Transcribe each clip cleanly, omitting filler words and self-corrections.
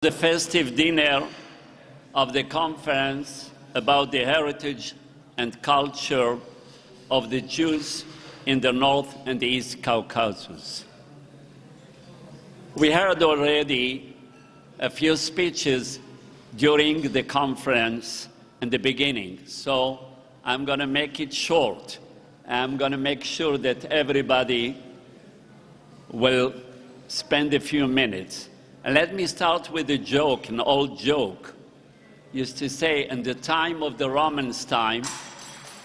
The festive dinner of the conference about the heritage and culture of the Jews in the North and the East Caucasus. We heard already a few speeches during the conference in the beginning, so I'm going to make it short. I'm going to make sure that everybody will spend a few minutes. And let me start with a joke, an old joke. Used to say, in the time of the Romans' time,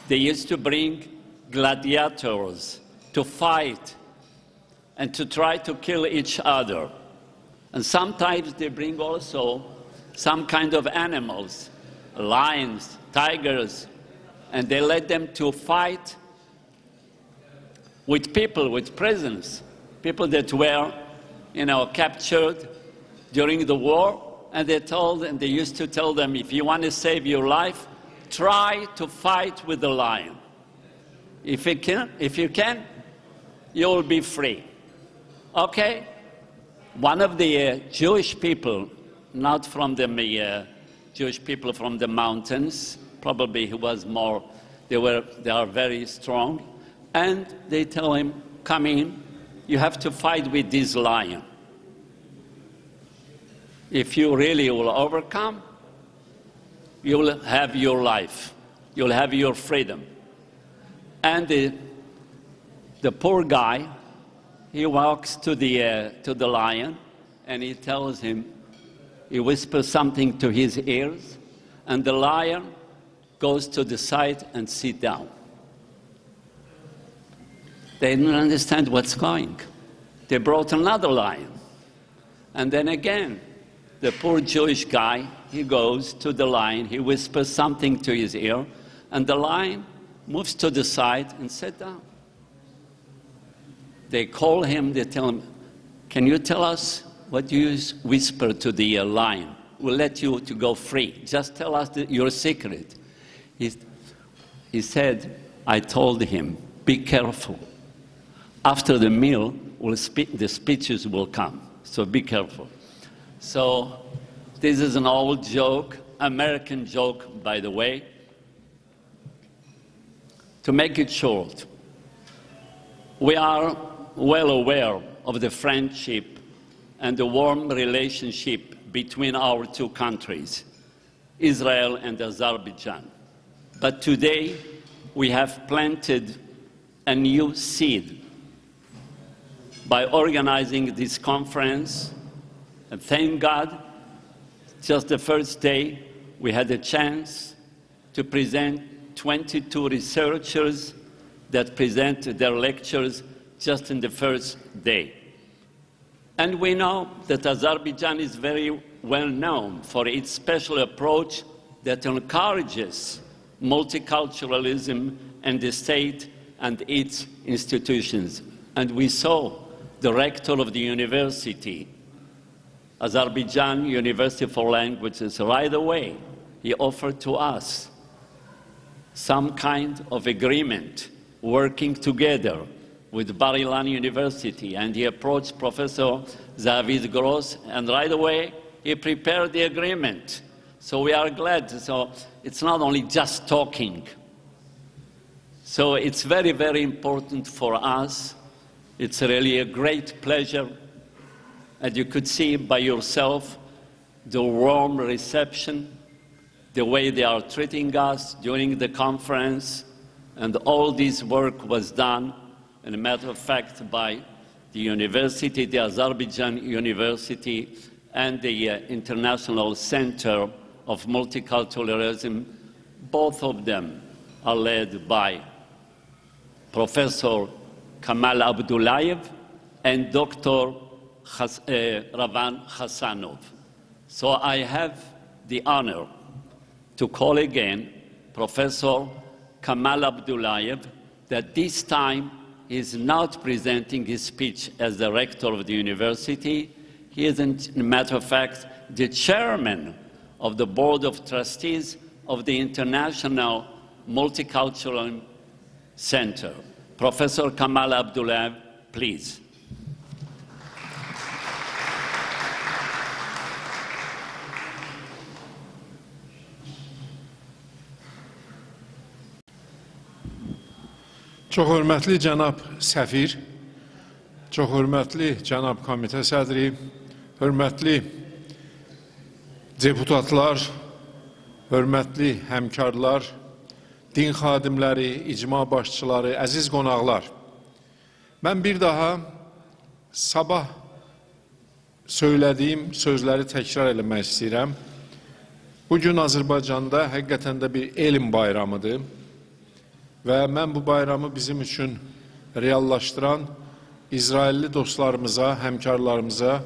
they used to bring gladiators to fight and to try to kill each other. And sometimes they bring also some kind of animals, lions, tigers, and they let them to fight with people, with prisoners, people that were, captured during the war, and they used to tell them, if you want to save your life, try to fight with the lion. If you can, you will be free. Okay? One of the Jewish people, not from the Jewish people from the mountains, probably he was more, they are very strong, and they tell him, come in, you have to fight with this lion. If you really will overcome, you will have your life. You'll have your freedom. And the poor guy, he walks to the lion, and he tells him, he whispers something to his ears, and the lion goes to the side and sits down. They didn't understand what's going. They brought another lion. And then again, the poor Jewish guy, he goes to the lion, he whispers something to his ear, and the lion moves to the side and sits down. They call him, they tell him, can you tell us what you whisper to the lion? We'll let you to go free. Just tell us your secret. He said, I told him, be careful. After the meal, the speeches will come, so be careful. So this is an old joke, American joke, by the way. To make it short, we are well aware of the friendship and the warm relationship between our two countries, Israel and Azerbaijan. But today, we have planted a new seed by organizing this conference. And thank God, just the first day, we had a chance to present 22 researchers that presented their lectures just in the first day. And we know that Azerbaijan is very well known for its special approach that encourages multiculturalism in the state and its institutions. And we saw the rector of the university, Azerbaijan University for Languages, right away, he offered to us some kind of agreement working together with Bar-Ilan University, and he approached Professor Zavid Gross, and right away he prepared the agreement. So we are glad. So it's not only just talking. So it's very, very important for us. It's really a great pleasure. And you could see by yourself the warm reception, the way they are treating us during the conference, and all this work was done, in a matter of fact, by the university, the Azerbaijan University, and the International Center of Multiculturalism. Both of them are led by Professor Kamal Abdullayev and Dr. Ravan Hassanov. So I have the honor to call again Professor Kamal Abdullayev, that this time he is not presenting his speech as the rector of the university. He is, in a matter of fact, the chairman of the Board of Trustees of the International Multicultural Center. Professor Kamal Abdullayev, please. Çox hörmətli cənab səfir, çox hörmətli cənab komitə sədri, hörmətli deputatlar, hörmətli həmkarlar, din xadimləri, icma başçıları, əziz qonaqlar. Mən bir daha sabah söylədiyim sözləri təkrar eləmək istəyirəm. Bugün Azərbaycanda həqiqətən də bir elm bayramıdır və mən bu bayramı bizim üçün reallaşdıran İsrailli dostlarımıza, həmkarlarımıza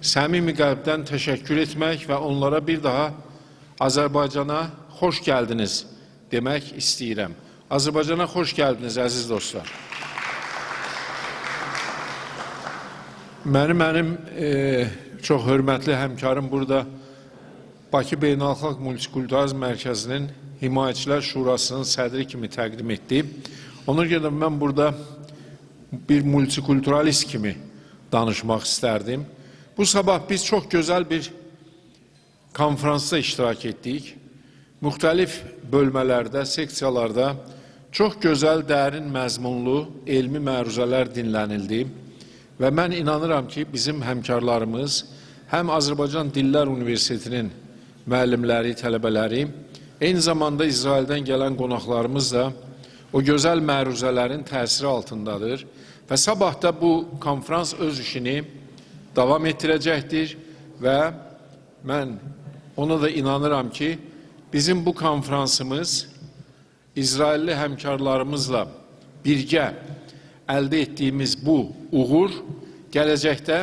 səmimi qəlbdən təşəkkür etmək və onlara bir daha Azərbaycana xoş gəldiniz demək istəyirəm. Azərbaycana xoş gəldiniz, əziz dostlar. Mənim çox hörmətli həmkarım burada Bakı Beynəlxalq Multikulturalizm Mərkəzinin Himayəçilər Şurasının sədri kimi təqdim etdi. Ona görə mən burada bir multikulturalist kimi danışmaq istərdim. Bu sabah biz çox gözəl bir konferansda iştirak etdik. Müxtəlif bölmələrdə, seksiyalarda çox gözəl, dərin, məzmunlu, elmi məruzələr dinlənildi. Və mən inanıram ki, bizim həmkarlarımız, həm Azərbaycan Dillər Universitetinin müəllimləri, tələbələri, eyni zamanda İsraildən gələn qonaqlarımız da o gözəl məruzələrin təsiri altındadır. Və sabah da bu konferans öz işini davam etdirəcəkdir və mən ona da inanıram ki, bizim bu konferansımız İsrailli həmkarlarımızla birgə əldə etdiyimiz bu uğur gələcəkdə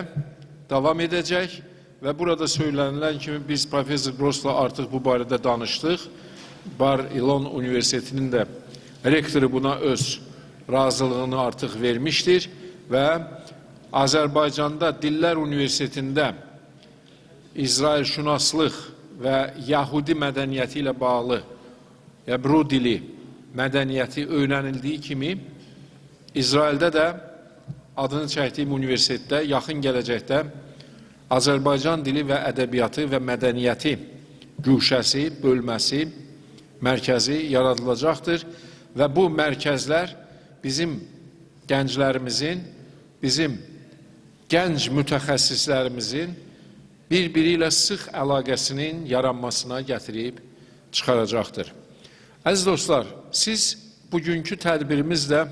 davam edəcək və burada söylənilən kimi biz Profesör Gross'la artıq bu barədə danışdıq. Bar-İlon Universitetinin də rektoru buna öz razılığını artıq vermişdir və Azərbaycanda Dillər Universitetində İsrail şünaslıq və Yahudi mədəniyyəti ilə bağlı Ebru dili mədəniyyəti öyrənildiyi kimi İsraildə də adını çəkdiyim universitetdə yaxın gələcəkdə Azərbaycan dili və ədəbiyyatı və mədəniyyəti güşəsi, bölməsi, mərkəzi yaradılacaqdır və bu mərkəzlər bizim gənclərimizin, bizim gənc mütəxəssislərimizin bir-biri ilə sıx əlaqəsinin yaranmasına gətirib çıxaracaqdır. Əziz dostlar, siz bugünkü tədbirimizdə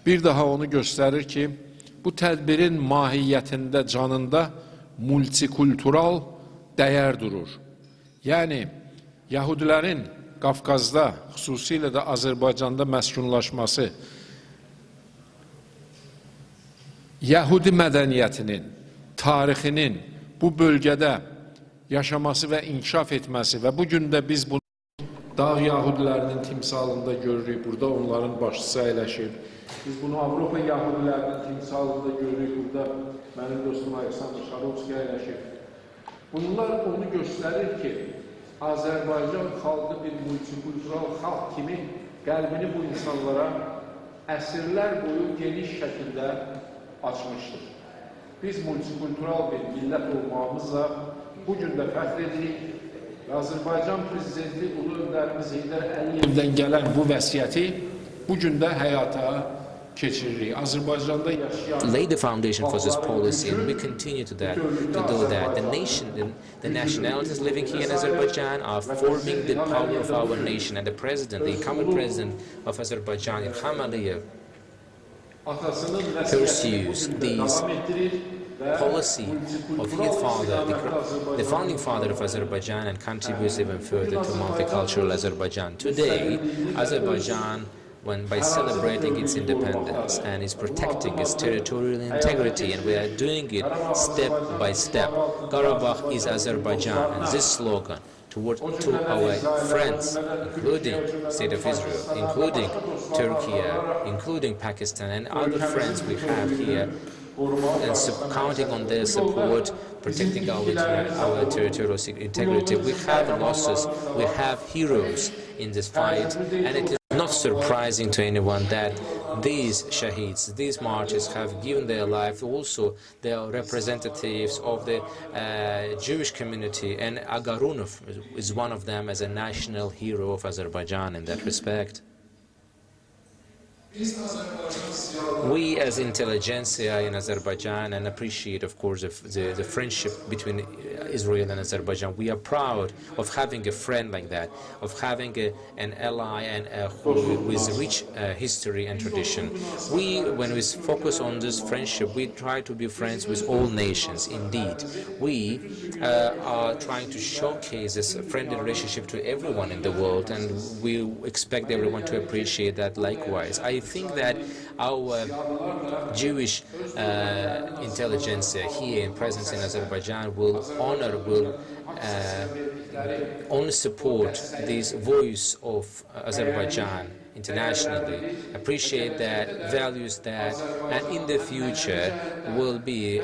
bir daha onu göstərir ki, bu tədbirin mahiyyətində, canında multikultural dəyər durur. Yəni, Yahudilərin Qafqazda, xüsusilə də Azərbaycanda məskunlaşması, Yahudi mədəniyyətinin, tarixinin bu bölgədə yaşaması və inkişaf etməsi və bugün də biz bunu Dağ Yahudilərinin timsalında görürük, burada onların başçısı əyləşir. Biz bunu Avropa Yahudilərinin timsalında görürük, burada mənim dostum Aleksandr Şarovski əyləşir. Bunlar onu göstərir ki, Azərbaycan xalqı bir multikultural xalq kimi qəlbini bu insanlara əsrlər boyu geniş şəkildə açmışdır. Biz multikultural bir millət olmağımızla bugün də fəxr edirik və Azərbaycan Prezidenti Ulu Öndərimiz Heydər Əliyevdən gələn bu vəsiyyəti bugün də həyata keçiririk. Azərbaycanda yaşayan... Lay the foundation for this policy and we continue to do that. The nationalities living here in Azerbaijan are forming the power of our nation, and the president, the incumbent president of Azerbaijan, Ilham Aliyev, pursues these policy of his father, the founding father of Azerbaijan, and contributes even further to multicultural Azerbaijan. Today, Azerbaijan, by celebrating its independence and is protecting its territorial integrity, and we are doing it step by step. Karabakh is Azerbaijan, and this slogan to our friends, including State of Israel, including Turkey, including Pakistan, and other friends we have here, and counting on their support, protecting our territorial integrity. We have losses, we have heroes in this fight, and it is not surprising to anyone that these shaheeds, these martyrs, have given their life. Also, they are representatives of the Jewish community, and Agarunov is one of them as a national hero of Azerbaijan in that respect. We as intelligentsia in Azerbaijan and appreciate, of course, the friendship between Israel and Azerbaijan. We are proud of having a friend like that, of having an ally and with rich history and tradition. When we focus on this friendship, we try to be friends with all nations. Indeed, we are trying to showcase this friendly relationship to everyone in the world, and we expect everyone to appreciate that likewise. I think that our Jewish intelligentsia here in presence in Azerbaijan will only support this voice of Azerbaijan internationally, appreciate that, values that, and in the future will be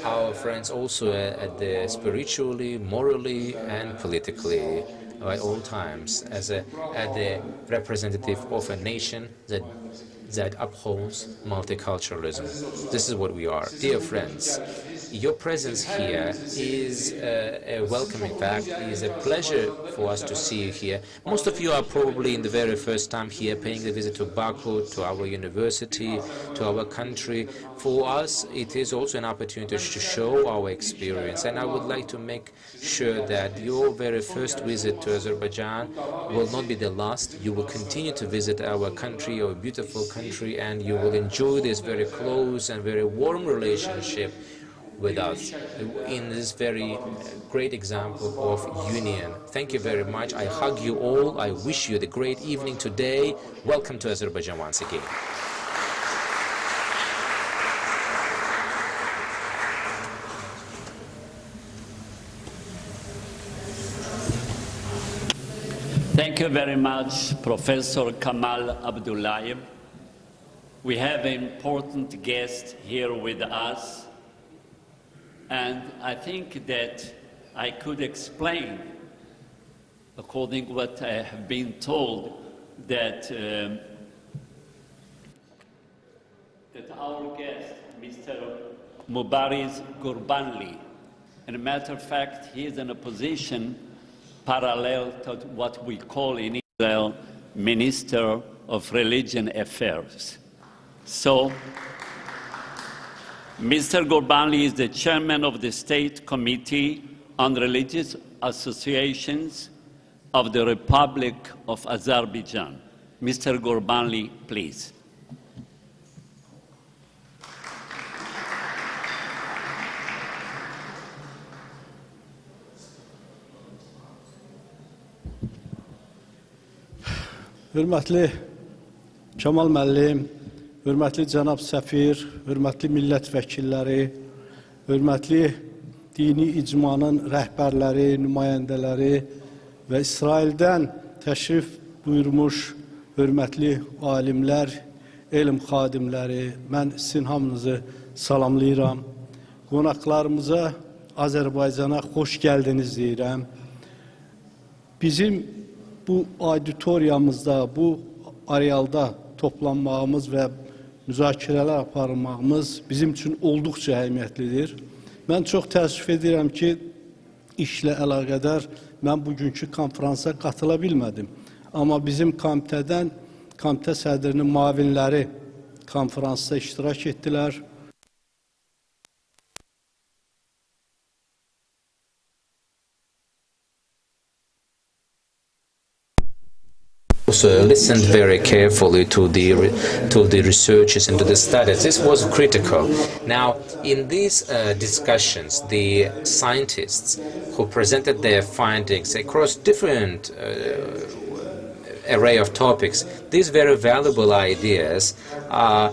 our friends also at the spiritually, morally, and politically at all times as the representative of a nation that upholds multiculturalism. This is what we are. Dear friends, your presence here is a welcoming fact. It is a pleasure for us to see you here. Most of you are probably in the very first time here paying a visit to Baku, to our university, to our country. For us, it is also an opportunity to show our experience, and I would like to make sure that your very first visit to Azerbaijan will not be the last. You will continue to visit our country, our beautiful country, and you will enjoy this very close and very warm relationship with us in this very great example of union. Thank you very much. I hug you all. I wish you the great evening today. Welcome to Azerbaijan once again. Thank you very much, Professor Kamal Abdullayev. We have an important guest here with us, and I think that I could explain, according to what I have been told, that our guest, Mr. Mubariz Gurbanli, as a matter of fact, he is in a position parallel to what we call in Israel Minister of Religion Affairs. So, Mr. Gurbanli is the chairman of the State Committee on Religious Associations of the Republic of Azerbaijan. Mr. Gurbanli, please. Hörmətli Kamal müəllim, hörmətli cənab səfir, hörmətli millət vəkilləri, hörmətli dini icmanın rəhbərləri, nümayəndələri və İsraildən təşrif buyurmuş hörmətli alimlər, elm xadimləri, mən sizin hamınızı salamlayıram. Qonaqlarımıza Azərbaycana xoş gəldiniz deyirəm. Bizim bu auditoriyamızda, bu arealda toplanmağımız və müzakirələr aparmağımız bizim üçün olduqca əhəmiyyətlidir. Mən çox təəssüf edirəm ki, işlə əlaqədar mən bugünkü konferansa qatıla bilmədim. Amma bizim komitədən, komitə sədrinin müavinləri konferansda iştirak etdilər. Also listened very carefully to the researches and to the studies. This was critical. Now, in these discussions, the scientists who presented their findings across different array of topics, these very valuable ideas are,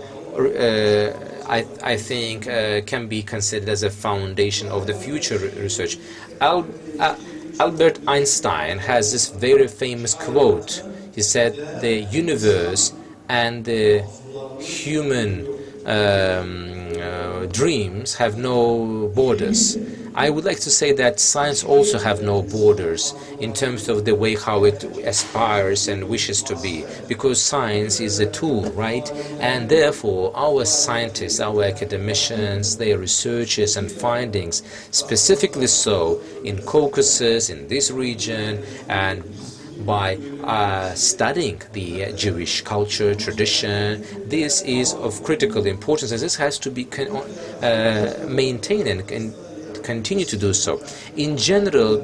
I think, can be considered as a foundation of the future research. Albert Einstein has this very famous quote. He said, the universe and the human dreams have no borders. I would like to say that science also have no borders in terms of the way how it aspires and wishes to be, because science is a tool, right? And therefore, our scientists, our academicians, their researches and findings, specifically so in Caucasus, in this region, and by studying the Jewish culture, tradition. This is of critical importance, and this has to be maintained and continue to do so. In general,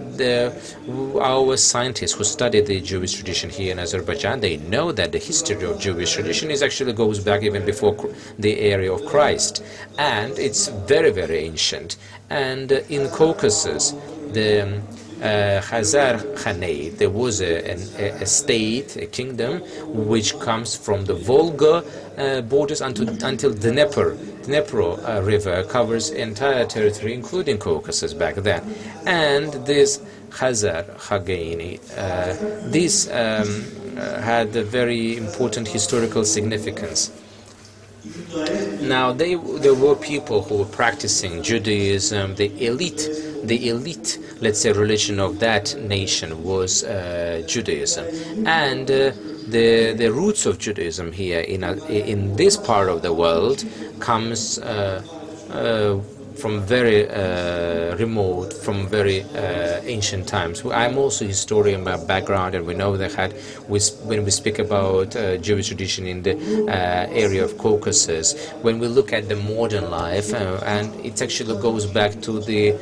our scientists who study the Jewish tradition here in Azerbaijan, they know that the history of Jewish tradition actually goes back even before the era of Christ, and it's very, very ancient. And in Caucasus, the Khazar Khanate, there was a state, a kingdom, which comes from the Volga borders until the Dnepro River covers entire territory, including Caucasus back then. And this Khazar Khagani, this had a very important historical significance. Now, there were people who were practicing Judaism. The elite, let's say, religion of that nation was Judaism, and the roots of Judaism here in this part of the world comes from very remote, from very ancient times. I'm also a historian by background, and we know that when we speak about Jewish tradition in the area of Caucasus, when we look at the modern life, and it actually goes back to the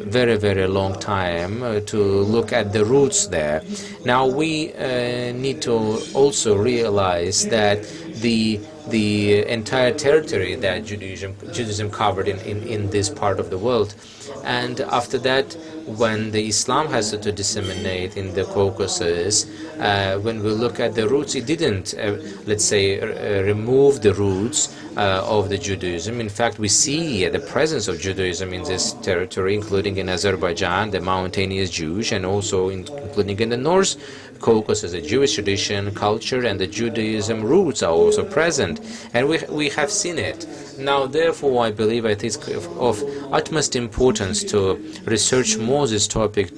very, very long time to look at the roots there. Now, we need to also realize that the entire territory that Judaism covered in this part of the world. And after that, when the Islam has to disseminate in the Caucasus, when we look at the roots, it didn't, let's say, remove the roots of the Judaism. In fact, we see the presence of Judaism in this territory, including in Azerbaijan, the mountainous Jewish, and also including in the North Caucasus, a Jewish tradition, culture, and the Judaism roots are also present, and we have seen it. Now, therefore, I believe it is of utmost importance to research more this topic.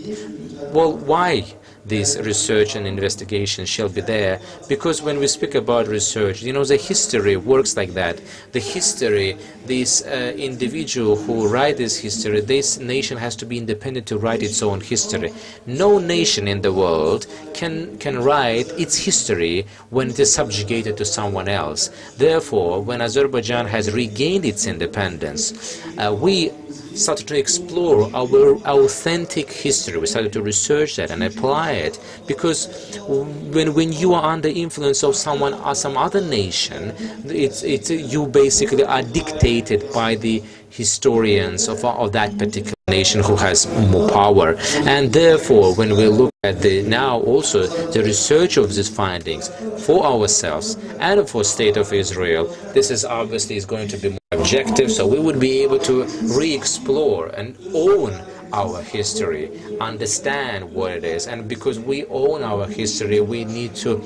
Well, why this research and investigation shall be there? Because when we speak about research, you know, the history works like that. The history, this individual who writes this history, this nation has to be independent to write its own history. No nation in the world can write its history when it is subjugated to someone else. Therefore, when Azerbaijan has regained its independence, we started to explore our authentic history. We started to research that and apply it, because when you are under influence of someone or some other nation, you basically are dictated by the historians of that particular nation who has more power. And therefore, when we look at now also the research of these findings for ourselves and for State of Israel, this is obviously going to be more objective, so we would be able to re-explore and own our history, understand what it is. And because we own our history, we need to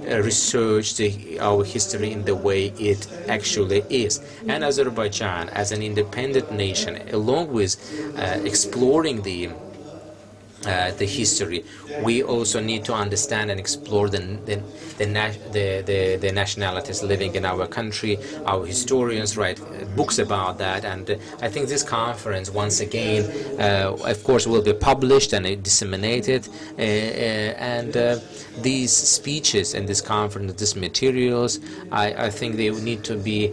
research our history in the way it actually is. And Azerbaijan, as an independent nation, along with exploring the history, we also need to understand and explore the nationalities living in our country. Our historians write books about that, and I think this conference, once again, of course, will be published and disseminated, and these speeches and this conference, these materials, I think they need to be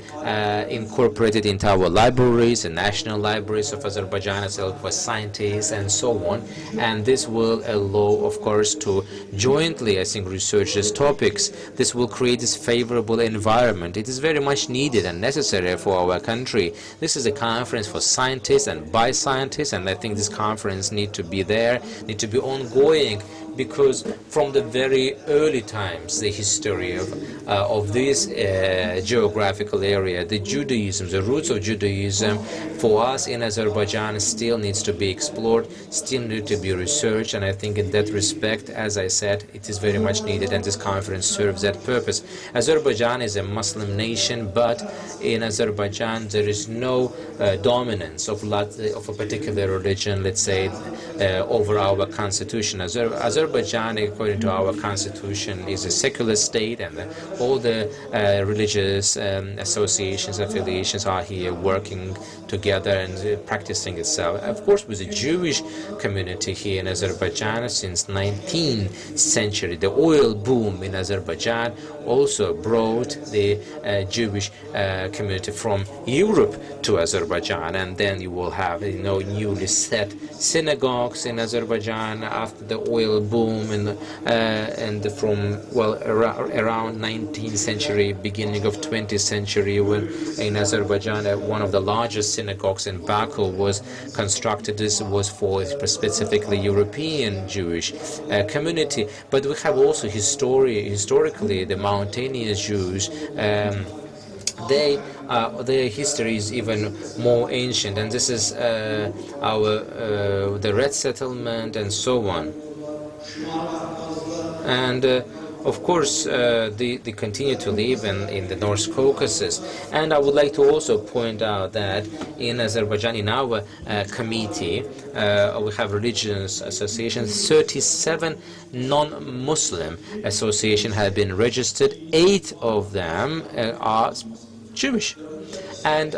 incorporated into our libraries, the national libraries of Azerbaijan itself, for scientists and so on. And this will allow, of course, to jointly, I think, research these topics. This will create this favorable environment. It is very much needed and necessary for our country. This is a conference for scientists and by scientists, and I think this conference need to be there, need to be ongoing, because from the very early times, the history of this geographical area, the Judaism, the roots of Judaism, for us in Azerbaijan still needs to be explored, still need to be researched, and I think in that respect, as I said, it is very much needed, and this conference serves that purpose. Azerbaijan is a Muslim nation, but in Azerbaijan there is no dominance of a particular religion, let's say, over our constitution. Azerbaijan Azerbaijan, according to our constitution, is a secular state, and all the religious associations, affiliations are here working together and practicing itself. Of course, with the Jewish community here in Azerbaijan since 19th century, the oil boom in Azerbaijan also brought the Jewish community from Europe to Azerbaijan, and then you will have, you know, newly set synagogues in Azerbaijan after the oil boom, and from, well, around 19th century, beginning of 20th century, when in Azerbaijan one of the largest synagogues in Baku was constructed. This was for specifically European Jewish community, but we have also historically the Mountaineer Jews. Their history is even more ancient, and this is the Red Settlement and so on. And of course, they continue to live in the North Caucasus. And I would like to also point out that in Azerbaijan, in our committee, we have religious associations. 37 non-Muslim associations have been registered. 8 of them are Jewish. And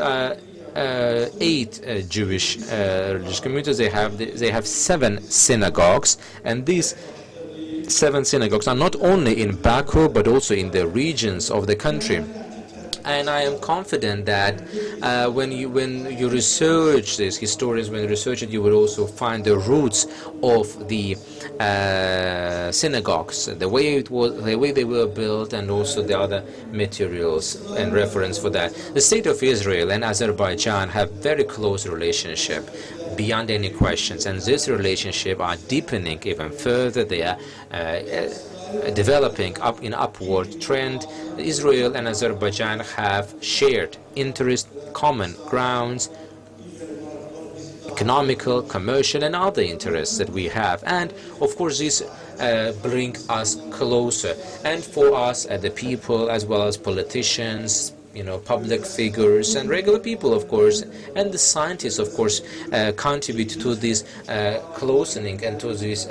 8 Jewish religious communities. They have 7 synagogues, and these 7 synagogues are not only in Baku but also in the regions of the country. And I am confident that when you research this, historians, when you research it, you will also find the roots of the synagogues, the way they were built, and also the other materials and reference for that. The state of Israel and Azerbaijan have very close relationship, beyond any questions, and this relationship are deepening even further. They are developing up in upward trend. Israel and Azerbaijan have shared interest, common grounds, economical, commercial, and other interests that we have, and of course this bring us closer. And for us, the people, as well as politicians, you know, public figures and regular people, of course, and the scientists, of course, contribute to this closening and to this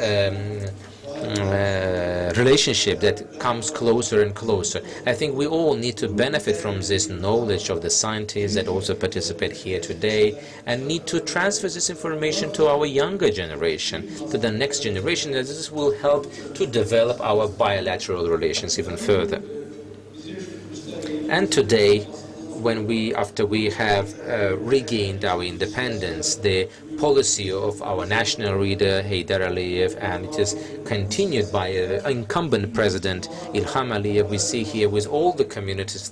relationship that comes closer and closer. I think we all need to benefit from this knowledge of the scientists that also participate here today, and need to transfer this information to our younger generation, to the next generation, that this will help to develop our bilateral relations even further. And today, after we have regained our independence, the policy of our national leader Heydar Aliyev, and it is continued by incumbent president Ilham Aliyev, we see here with all the communities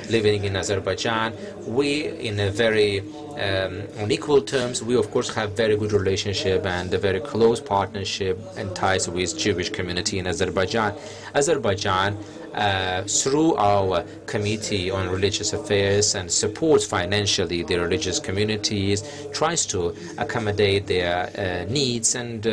living in Azerbaijan, we, in a very on equal terms, we of course have very good relationship and a very close partnership and ties with Jewish community in Azerbaijan. Azerbaijan, through our Committee on Religious Affairs, and supports financially the religious communities, tries to accommodate their needs and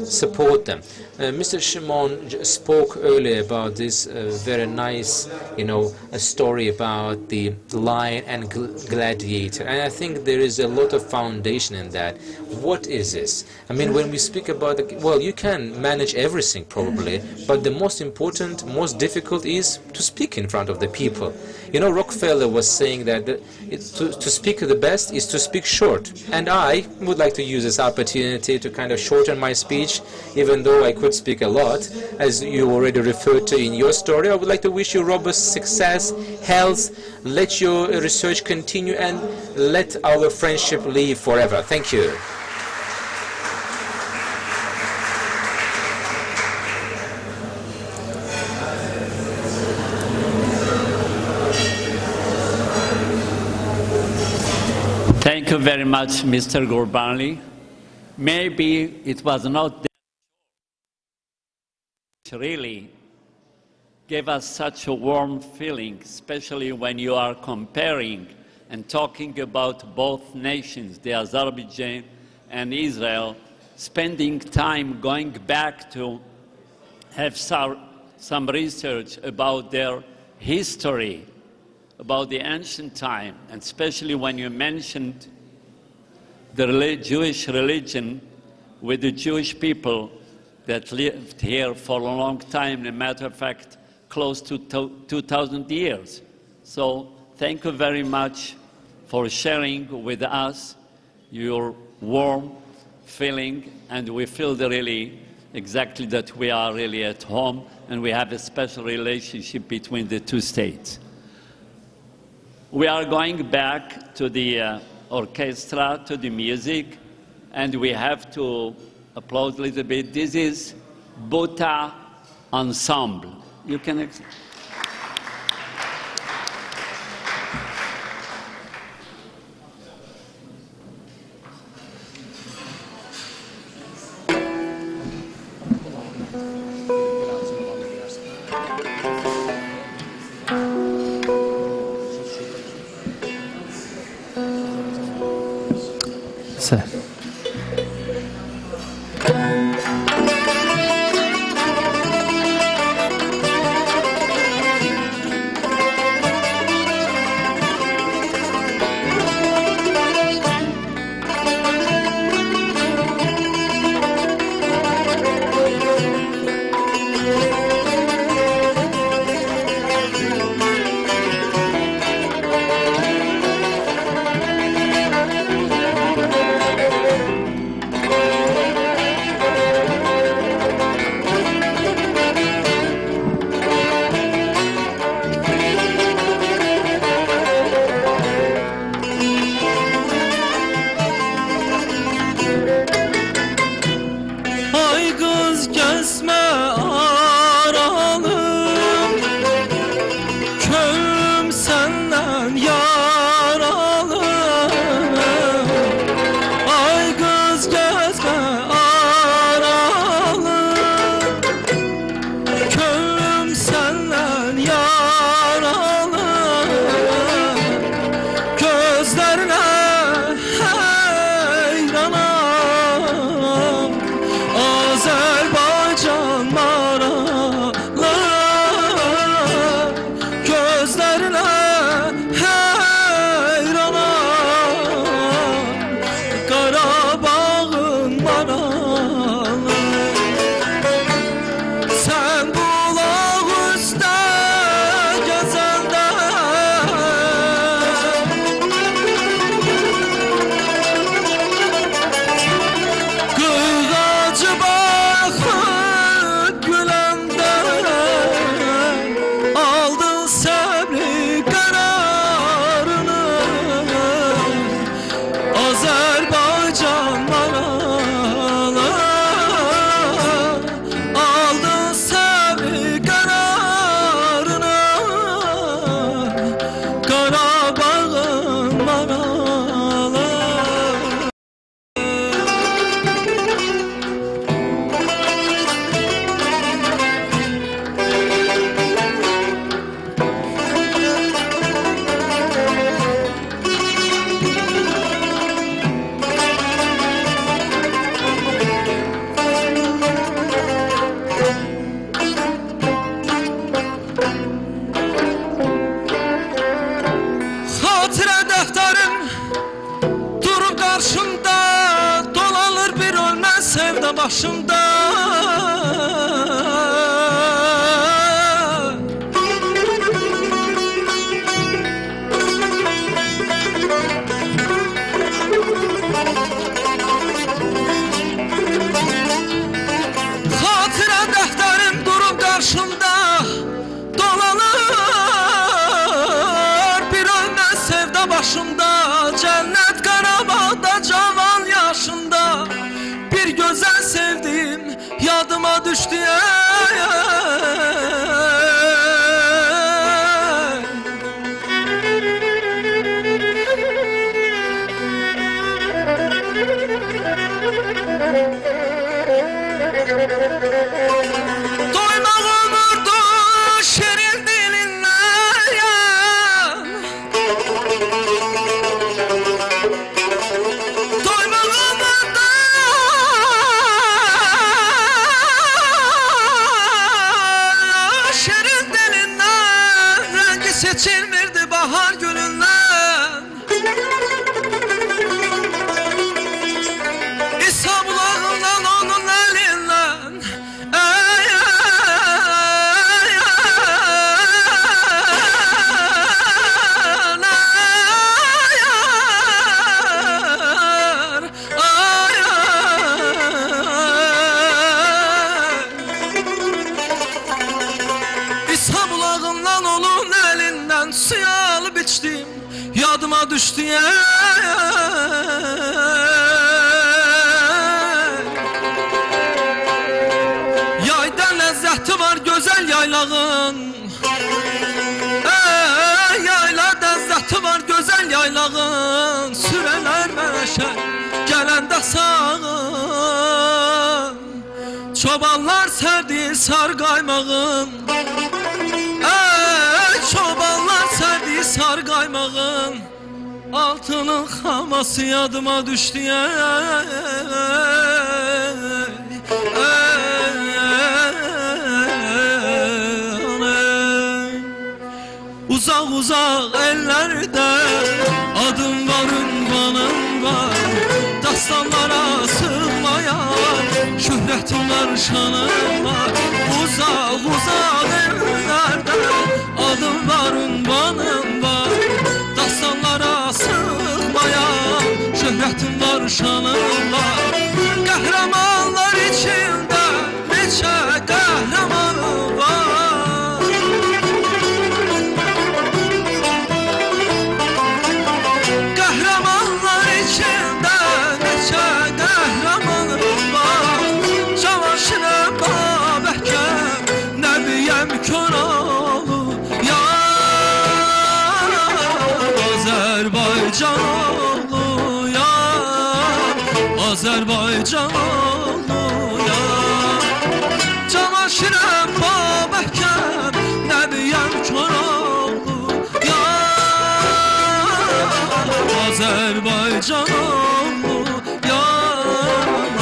support them. Mr. Shimon spoke earlier about this very nice, a story about the lion and gladiator, and I think there is a lot of foundation in that. What is this? I mean, when we speak about well, you can manage everything probably, but the most important, most difficult is to speak in front of the people. Rockefeller was saying that to speak the best is to speak short, and I would like to use this opportunity to kind of shorten my speech, even though I could speak a lot, as you already referred to in your story. I would like to wish you robust success, health, let your research continue, and let our friendship live forever. Thank you. Thank you very much, Mr. Gurbanli. Maybe it was not that which really gave us such a warm feeling, especially when you are comparing and talking about both nations, the Azerbaijan and Israel, spending time going back to have some research about their history, about the ancient time, and especially when you mentioned the Jewish religion with the Jewish people, that lived here for a long time, a matter of fact, close to 2,000 years. So thank you very much for sharing with us your warm feeling, and we feel really exactly that we are really at home and we have a special relationship between the two states. We are going back to the orchestra, to the music, and we have to applaud a little bit. This is Bota Ensemble. You can... başımda hatıra defterim durup karşımda dolanır bir ölmez sevda başımda cennet Karabağ'da cavan yaşında bir güzel sevdiğim yadıma düştü doymak olurdu şirin dilinden doymak olurdu şirin dilinden rengi seçilmirdi bahar gülünden İsa bulağından onun elinden düştü Yayda lezzeti var güzel yaylağın Yayla lezzeti var güzel yaylağın Süreler meşe gelende sağın Çobanlar sevdi sar qaymağın Çobanlar sevdi sar qaymağın Altının xaması yadıma düştü Uzak uzak ellerde adım var, ünvanım var Dastanlara sığmayan şöhretim var, şanım var Uzak uzak ellerde adım var, ünvanım var Dastanlara sığmayan şöhretim var, şanım var Qəhrəmanlar içində neçə qəhrəmanım var Qəhrəmanlar içində neçə qəhrəmanım var Cavanşirəm Babəkəm, Nəbiyəm Köroğlu Ya Azərbaycan oğlu ya Azərbaycan oğlu ya Cavanşirəm Babəkəm, Nəbiyəm Köroğlu ya Azərbaycan oğlu ya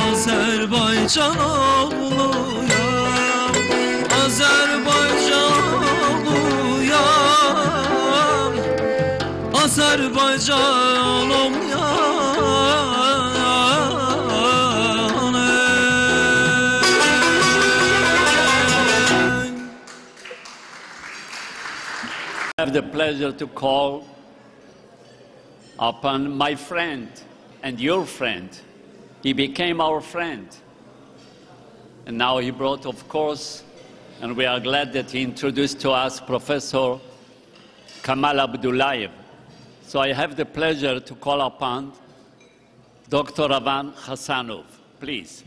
Azərbaycan oğlu ya Azərbaycan oğlu ya Azərbaycanım ya I have the pleasure to call upon my friend and your friend. He became our friend. And now he brought, of course, and we are glad that he introduced to us Professor Kamal Abdullayev. So I have the pleasure to call upon Dr. Ravan Hasanov. Please.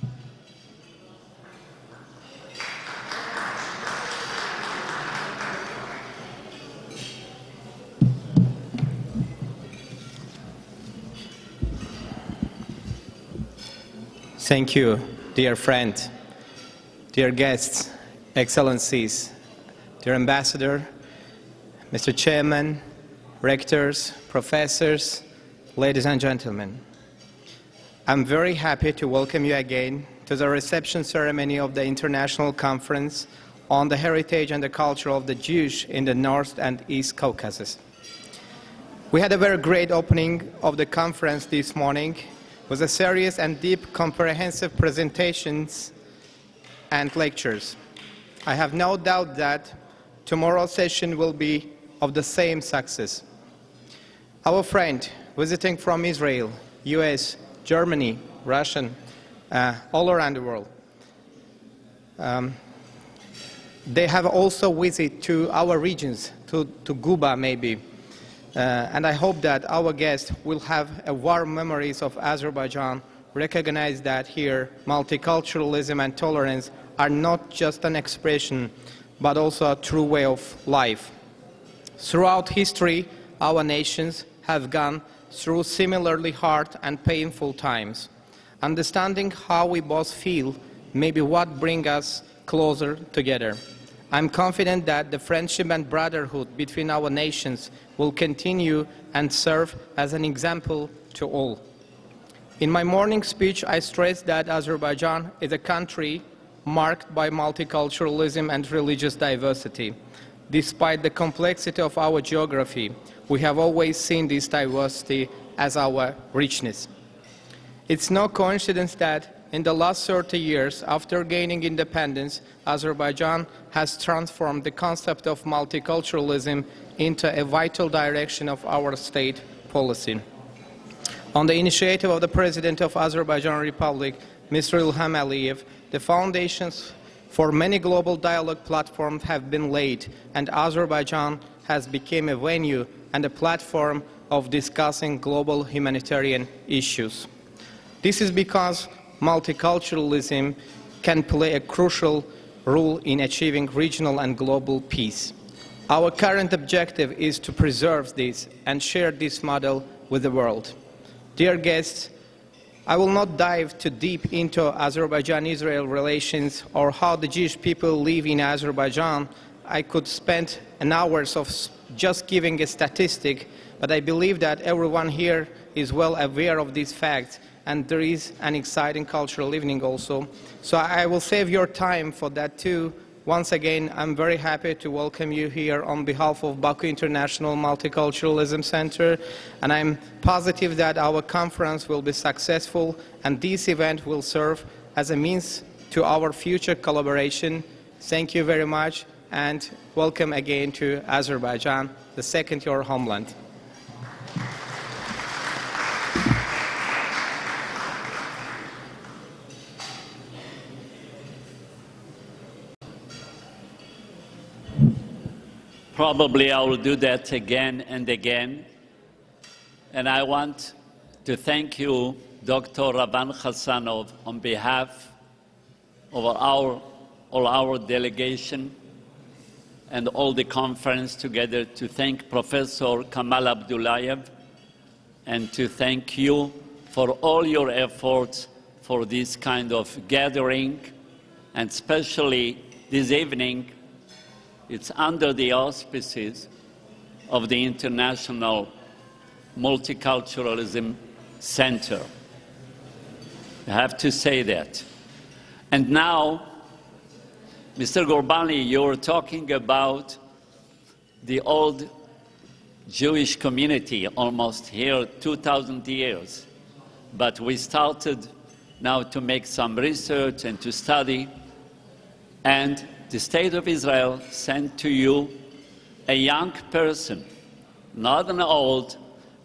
Thank you, dear friend, dear guests, excellencies, dear ambassador, Mr. Chairman, rectors, professors, ladies and gentlemen. I'm very happy to welcome you again to the reception ceremony of the International Conference on the Heritage and the Culture of the Jews in the North and East Caucasus. We had a very great opening of the conference this morning with a serious and deep comprehensive presentations and lectures. I have no doubt that tomorrow's session will be of the same success. Our friend visiting from Israel, US, Germany, Russia, all around the world. They have also visited to our regions, to Guba maybe, and I hope that our guests will have a warm memories of Azerbaijan, recognize that here multiculturalism and tolerance are not just an expression, but also a true way of life. Throughout history, our nations have gone through similarly hard and painful times. Understanding how we both feel may be what brings us closer together. I'm confident that the friendship and brotherhood between our nations will continue and serve as an example to all. In my morning speech, I stressed that Azerbaijan is a country marked by multiculturalism and religious diversity. Despite the complexity of our geography, we have always seen this diversity as our richness. It's no coincidence that in the last 30 years, after gaining independence, Azerbaijan has transformed the concept of multiculturalism into a vital direction of our state policy. On the initiative of the President of Azerbaijan Republic, Mr. Ilham Aliyev, the foundations for many global dialogue platforms have been laid, and Azerbaijan has become a venue and a platform of discussing global humanitarian issues. This is because multiculturalism can play a crucial role in achieving regional and global peace. Our current objective is to preserve this and share this model with the world. Dear guests, I will not dive too deep into Azerbaijan-Israel relations or how the Jewish people live in Azerbaijan. I could spend an hours of just giving a statistic, but I believe that everyone here is well aware of these facts, and there is an exciting cultural evening also. So I will save your time for that too. Once again, I'm very happy to welcome you here on behalf of Baku International Multiculturalism Center, and I'm positive that our conference will be successful and this event will serve as a means to our future collaboration. Thank you very much, and welcome again to Azerbaijan, the second your homeland. Probably I will do that again and again. And I want to thank you, Dr. Ravan Khassanov, on behalf of all our delegation and all the conference together, to thank Professor Kamal Abdullayev and to thank you for all your efforts for this kind of gathering, and especially this evening. It's under the auspices of the International Multiculturalism Center. I have to say that. And now, Mr. Gurbanli, you were talking about the old Jewish community, almost here 2,000 years. But we started now to make some research and to study, and the State of Israel sent to you a young person, not an old,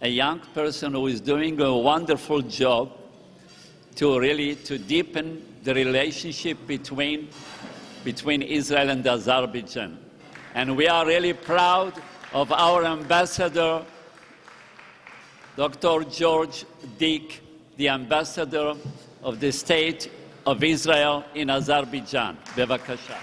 a young person who is doing a wonderful job to really deepen the relationship between Israel and Azerbaijan. And we are really proud of our ambassador, Dr. George Dick, the ambassador of the State of Israel in Azerbaijan. Bevakasha.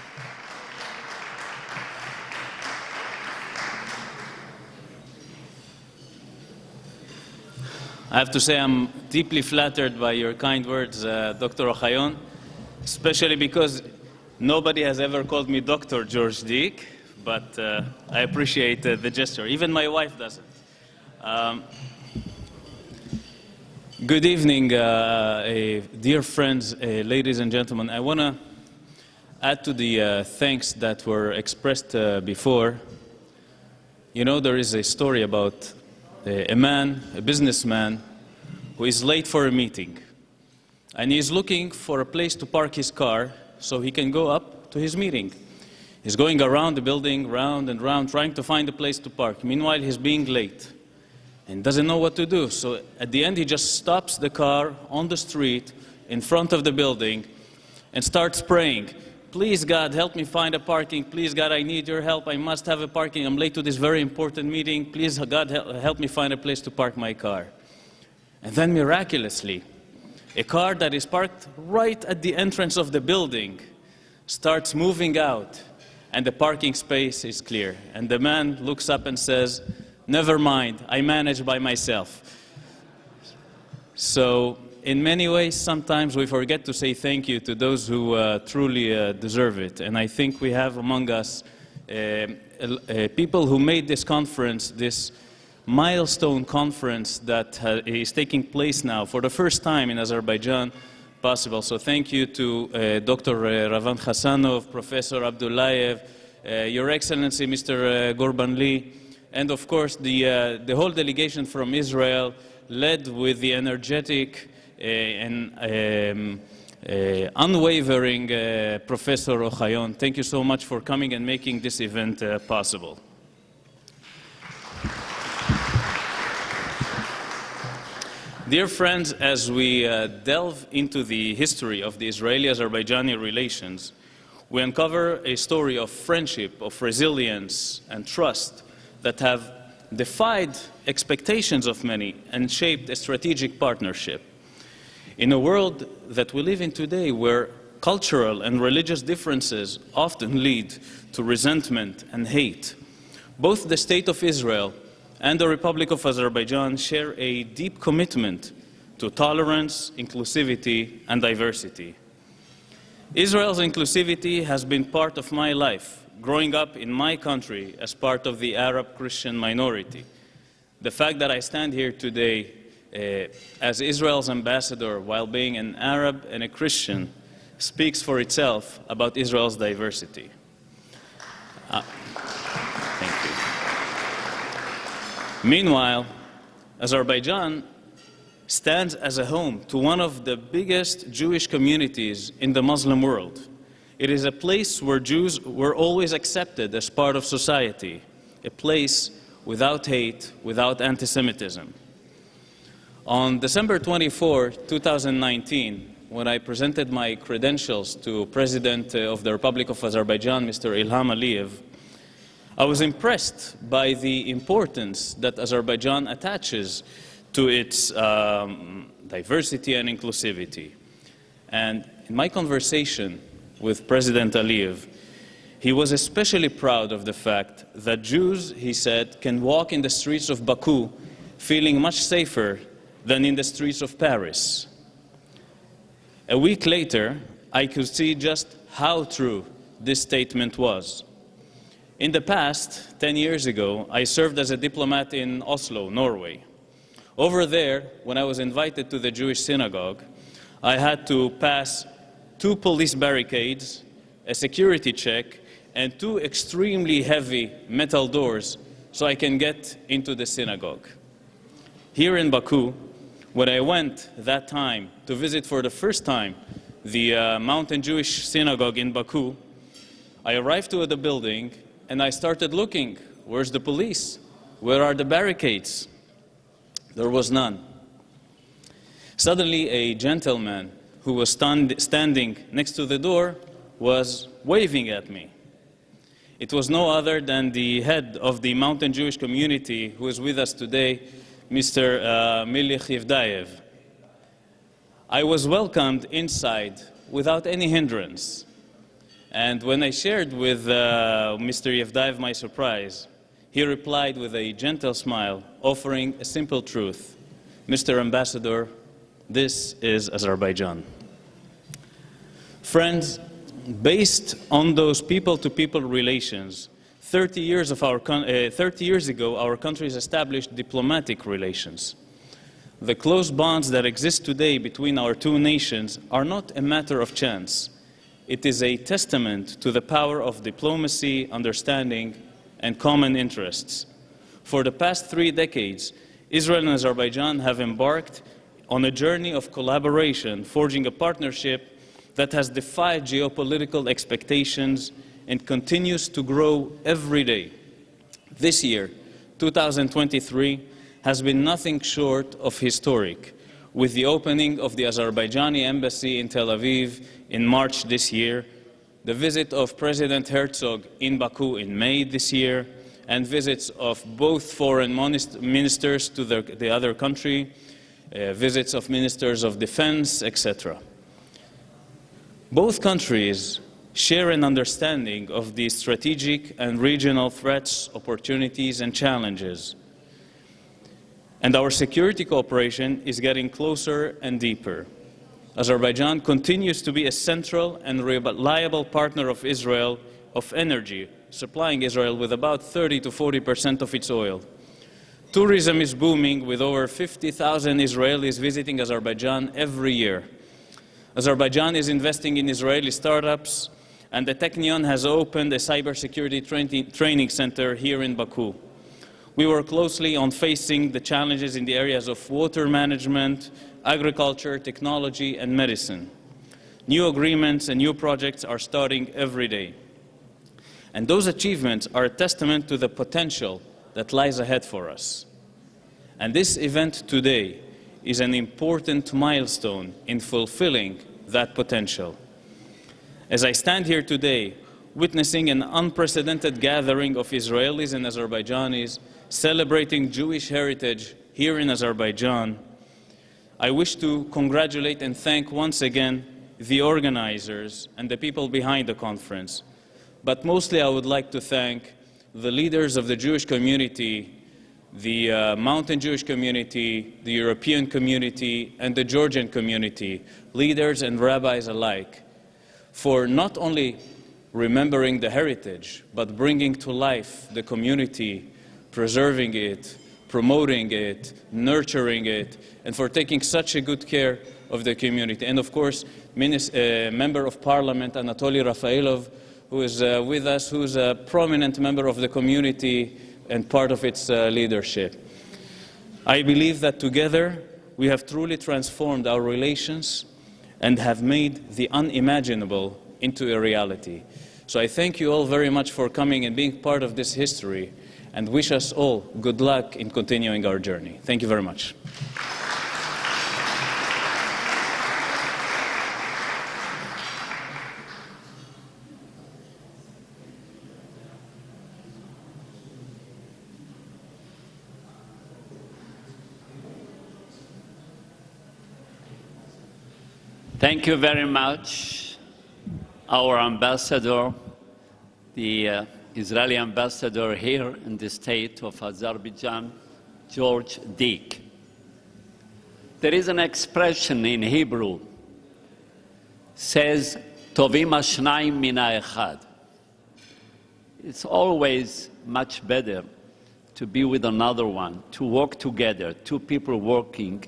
I have to say I'm deeply flattered by your kind words, Dr. Ochayon, especially because nobody has ever called me Dr. George Dick, but I appreciate the gesture. Even my wife doesn't. Good evening, dear friends, ladies and gentlemen. I want to add to the thanks that were expressed before. You know, there is a story about a businessman, who is late for a meeting. And he is looking for a place to park his car so he can go up to his meeting. He's going around the building, round and round, trying to find a place to park. Meanwhile, he's being late and doesn't know what to do. So at the end, he just stops the car on the street in front of the building and starts praying. Please, God, help me find a parking. Please, God, I need your help. I must have a parking. I'm late to this very important meeting. Please, God, help me find a place to park my car. And then miraculously, a car that is parked right at the entrance of the building starts moving out, and the parking space is clear. And the man looks up and says, "Never mind, I manage by myself." So, in many ways, sometimes we forget to say thank you to those who truly deserve it. And I think we have among us people who made this conference, this milestone conference that is taking place now for the first time in Azerbaijan, possible. So thank you to Dr. Ravan Khassanov, Professor Abdullayev, Your Excellency, Mr. Gurbanli, and of course the whole delegation from Israel, led with the energetic and unwavering Professor Ochayon. Thank you so much for coming and making this event possible. Dear friends, as we delve into the history of the Israeli-Azerbaijani relations, we uncover a story of friendship, of resilience and trust that have defied expectations of many and shaped a strategic partnership. In a world that we live in today, where cultural and religious differences often lead to resentment and hate, both the State of Israel and the Republic of Azerbaijan share a deep commitment to tolerance, inclusivity, and diversity. Israel's inclusivity has been part of my life, growing up in my country as part of the Arab Christian minority. The fact that I stand here today as Israel's ambassador while being an Arab and a Christian speaks for itself about Israel's diversity. Thank you. Meanwhile, Azerbaijan stands as a home to one of the biggest Jewish communities in the Muslim world. It is a place where Jews were always accepted as part of society, a place without hate, without anti-Semitism. On December 24, 2019, when I presented my credentials to President of the Republic of Azerbaijan, Mr. Ilham Aliyev, I was impressed by the importance that Azerbaijan attaches to its diversity and inclusivity. And in my conversation with President Aliyev, he was especially proud of the fact that Jews, he said, can walk in the streets of Baku feeling much safer than in the streets of Paris. A week later, I could see just how true this statement was. In the past, 10 years ago, I served as a diplomat in Oslo, Norway. Over there, when I was invited to the Jewish synagogue, I had to pass 2 police barricades, a security check, and 2 extremely heavy metal doors so I can get into the synagogue. Here in Baku, when I went that time to visit for the first time the Mountain Jewish Synagogue in Baku, I arrived to the building and I started looking, where's the police? Where are the barricades? There was none. Suddenly, a gentleman who was standing next to the door was waving at me. It was no other than the head of the Mountain Jewish community who is with us today, Mr. Milich Yevdayev. I was welcomed inside without any hindrance. And when I shared with Mr. Yevdayev my surprise, he replied with a gentle smile, offering a simple truth. Mr. Ambassador, this is Azerbaijan. Friends, based on those people-to-people relations, 30 years ago, our countries established diplomatic relations. The close bonds that exist today between our 2 nations are not a matter of chance. It is a testament to the power of diplomacy, understanding, and common interests. For the past 3 decades, Israel and Azerbaijan have embarked on a journey of collaboration, forging a partnership that has defied geopolitical expectations and continues to grow every day. This year, 2023, has been nothing short of historic, with the opening of the Azerbaijani embassy in Tel Aviv in March this year, the visit of President Herzog in Baku in May this year, and visits of both foreign ministers to the other country, visits of ministers of defense, etc. Both countries share an understanding of the strategic and regional threats, opportunities, and challenges. And our security cooperation is getting closer and deeper. Azerbaijan continues to be a central and reliable partner of Israel of energy, supplying Israel with about 30% to 40% of its oil. Tourism is booming, with over 50,000 Israelis visiting Azerbaijan every year. Azerbaijan is investing in Israeli startups, and the Technion has opened a cybersecurity training center here in Baku. We work closely on facing the challenges in the areas of water management, agriculture, technology, and medicine. New agreements and new projects are starting every day. And those achievements are a testament to the potential that lies ahead for us. And this event today is an important milestone in fulfilling that potential. As I stand here today, witnessing an unprecedented gathering of Israelis and Azerbaijanis celebrating Jewish heritage here in Azerbaijan, I wish to congratulate and thank once again the organizers and the people behind the conference. But mostly I would like to thank the leaders of the Jewish community, the Mountain Jewish community, the European community, and the Georgian community, leaders and rabbis alike, for not only remembering the heritage, but bringing to life the community, preserving it, promoting it, nurturing it, and for taking such a good care of the community. And of course, Member of Parliament Anatoly Rafaelov, who is with us, who is a prominent member of the community and part of its leadership. I believe that together we have truly transformed our relations and have made the unimaginable into a reality. So I thank you all very much for coming and being part of this history, and wish us all good luck in continuing our journey. Thank you very much. Thank you very much, our ambassador, the Israeli ambassador here in the state of Azerbaijan, George Dick. There is an expression in Hebrew, says, Tovim hashnayim min ha'echad. It's always much better to be with another one, to work together, two people working,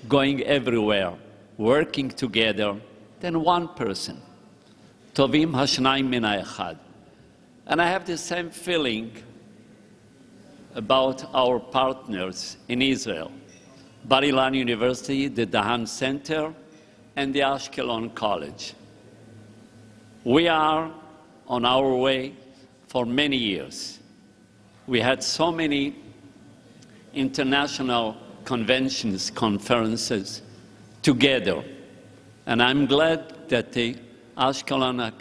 going everywhere, working together, than one person. Tovim hashnayim min ha'echad. And I have the same feeling about our partners in Israel, Bar-Ilan University, the Dahan Center, and the Ashkelon College. We are on our way for many years. We had so many international conventions, conferences together, and I'm glad that the Ashkelon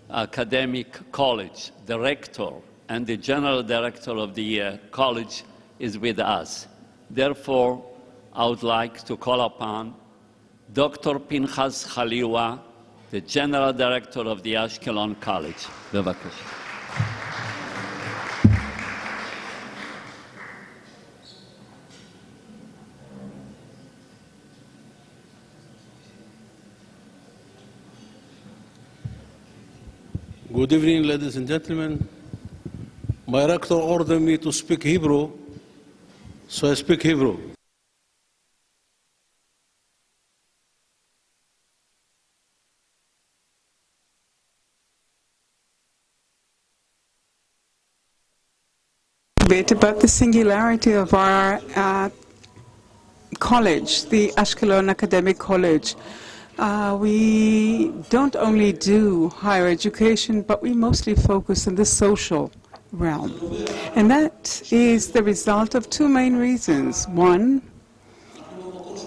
Academic College, the rector and the general director of the college is with us. Therefore, I would like to call upon Dr. Pinchas Chaliwa, the general director of the Ashkelon College. Bevakasha. Good evening, ladies and gentlemen. My rector ordered me to speak Hebrew, so I speak Hebrew. A bit about the singularity of our college, the Ashkelon Academic College. We don't only do higher education, but we mostly focus on the social realm. And that is the result of two main reasons. One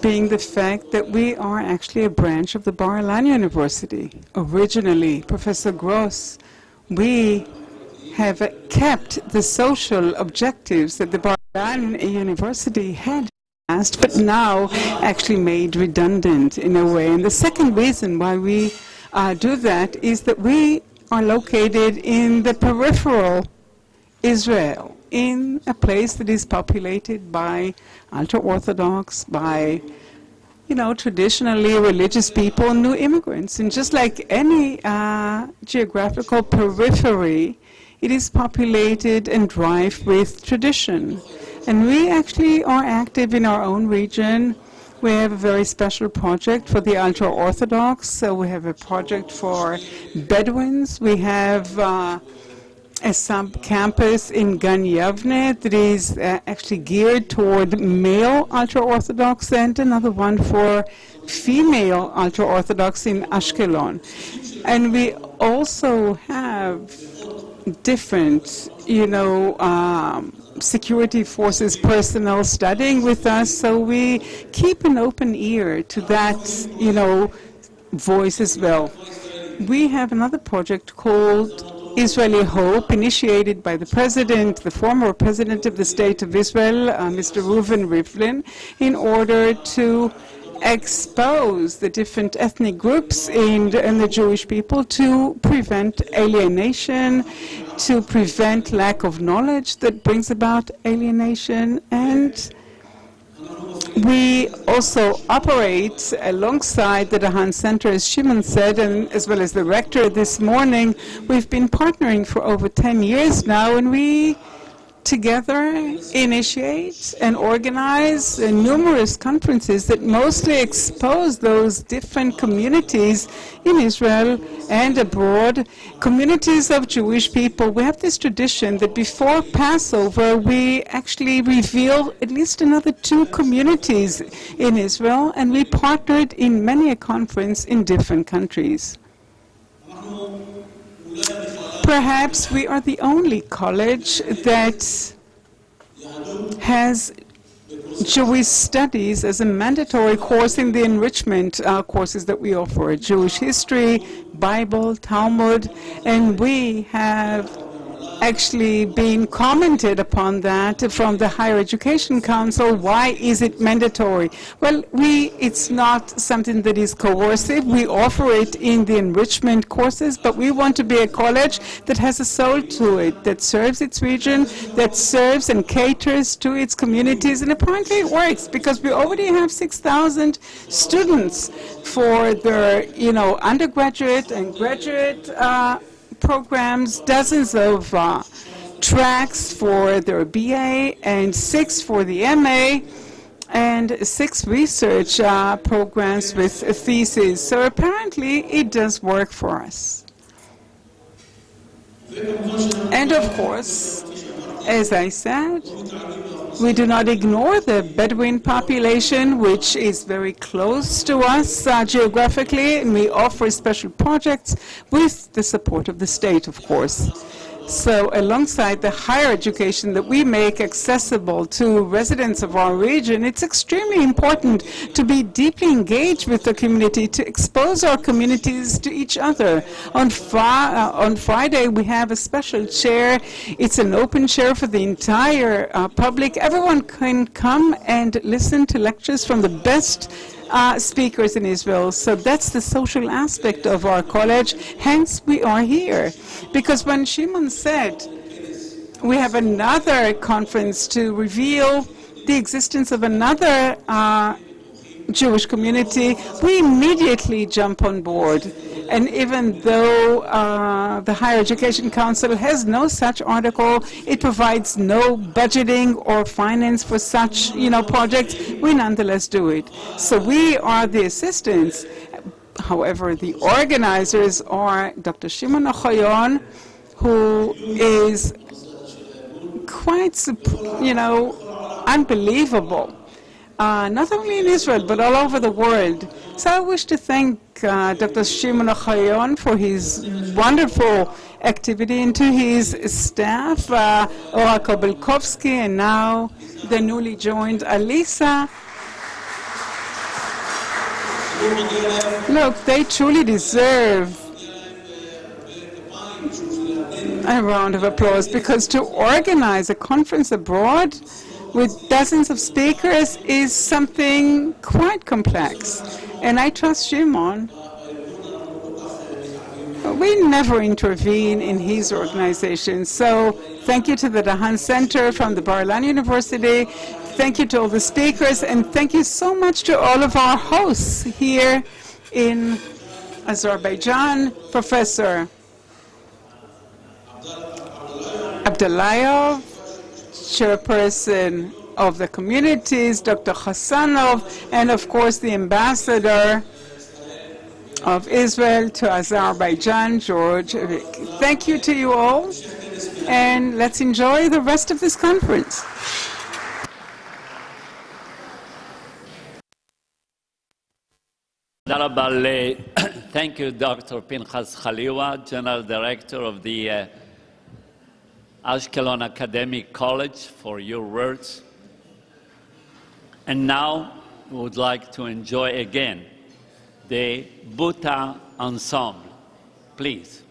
being the fact that we are actually a branch of the Bar-Ilan University. Originally, Professor Gross, we have kept the social objectives that the Bar-Ilan University had, but now actually made redundant in a way. And the second reason why we do that is that we are located in the peripheral Israel, in a place that is populated by ultra-Orthodox, by, traditionally religious people, new immigrants. And just like any geographical periphery, it is populated and rife with tradition. And we actually are active in our own region. We have a very special project for the ultra-Orthodox. So we have a project for Bedouins. We have a sub-campus in Gan Yavne that is actually geared toward male ultra-Orthodox, and another one for female ultra-Orthodox in Ashkelon. And we also have different, security forces personnel studying with us, so we keep an open ear to that, voice as well. We have another project called Israeli Hope, initiated by the president, the former president of the State of Israel, Mr. Reuven Rivlin, in order to expose the different ethnic groups in the Jewish people, to prevent alienation, to prevent lack of knowledge that brings about alienation. And we also operate alongside the Dahan Center, as Shimon said, and as well as the rector this morning. We've been partnering for over 10 years now, and we together initiate and organize numerous conferences that mostly expose those different communities in Israel and abroad, communities of Jewish people. We have this tradition that before Passover, we actually reveal at least another 2 communities in Israel, and we partnered in many a conference in different countries. Perhaps we are the only college that has Jewish studies as a mandatory course in the enrichment courses that we offer: Jewish history, Bible, Talmud, and we have actually been commented upon that from the Higher Education Council. Why is it mandatory? Well, it's not something that is coercive. We offer it in the enrichment courses, but we want to be a college that has a soul to it, that serves its region, that serves and caters to its communities, and apparently it works, because we already have 6,000 students for their, undergraduate and graduate programs, dozens of tracks for their BA, and 6 for the MA, and 6 research programs with a thesis. So apparently it does work for us. And of course, as I said, we do not ignore the Bedouin population, which is very close to us geographically, and we offer special projects with the support of the state, of course. So alongside the higher education that we make accessible to residents of our region, it's extremely important to be deeply engaged with the community, to expose our communities to each other. On Friday, we have a special chair. It's an open chair for the entire public. Everyone can come and listen to lectures from the best speakers in Israel. So that's the social aspect of our college. Hence, we are here. Because when Shimon said we have another conference to reveal the existence of another Jewish community, we immediately jump on board. And even though the Higher Education Council has no such article, it provides no budgeting or finance for such, projects, we nonetheless do it. So we are the assistants. However, the organizers are Dr. Shimon Ochayon, who is quite, unbelievable. Not only in Israel, but all over the world. So I wish to thank Dr. Shimon Ochayon for his wonderful activity, and to his staff, Ora Kobelkovsky, and now the newly joined Alisa. Look, they truly deserve a round of applause, because to organize a conference abroad with dozens of speakers is something quite complex. And I trust Shimon. We never intervene in his organization. So thank you to the Dahan Center from the Bar-Ilan University. Thank you to all the speakers. And thank you so much to all of our hosts here in Azerbaijan. Professor Abdullayev, chairperson of the communities, Dr. Hassanov, and of course the ambassador of Israel to Azerbaijan, George. Thank you to you all, and let's enjoy the rest of this conference. Thank you, Dr. Pinchas Chaliwa, General Director of the Ashkelon Academic College, for your words. And now we would like to enjoy again the Buta Ensemble. Please.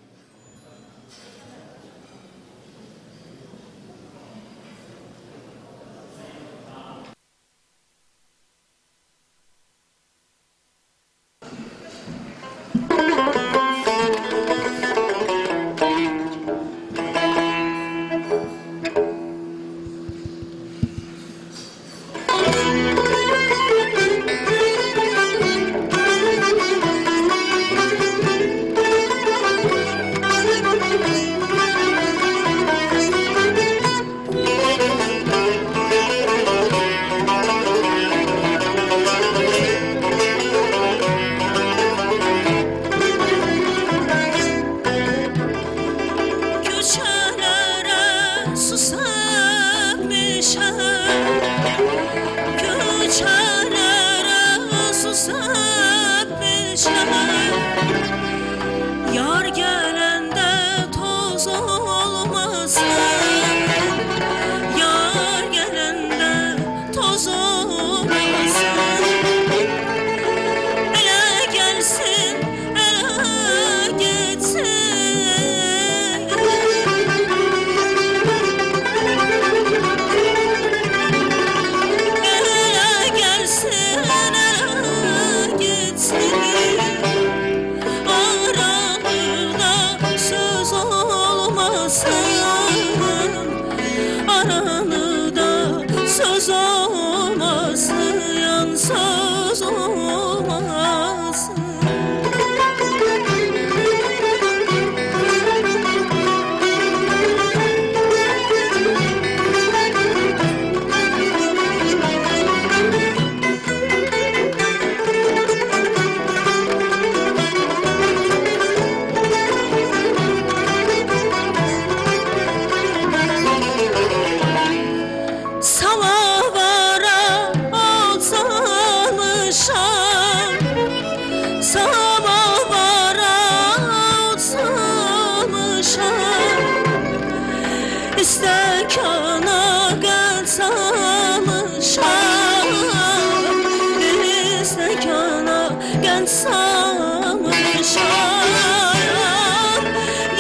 genç salmışam.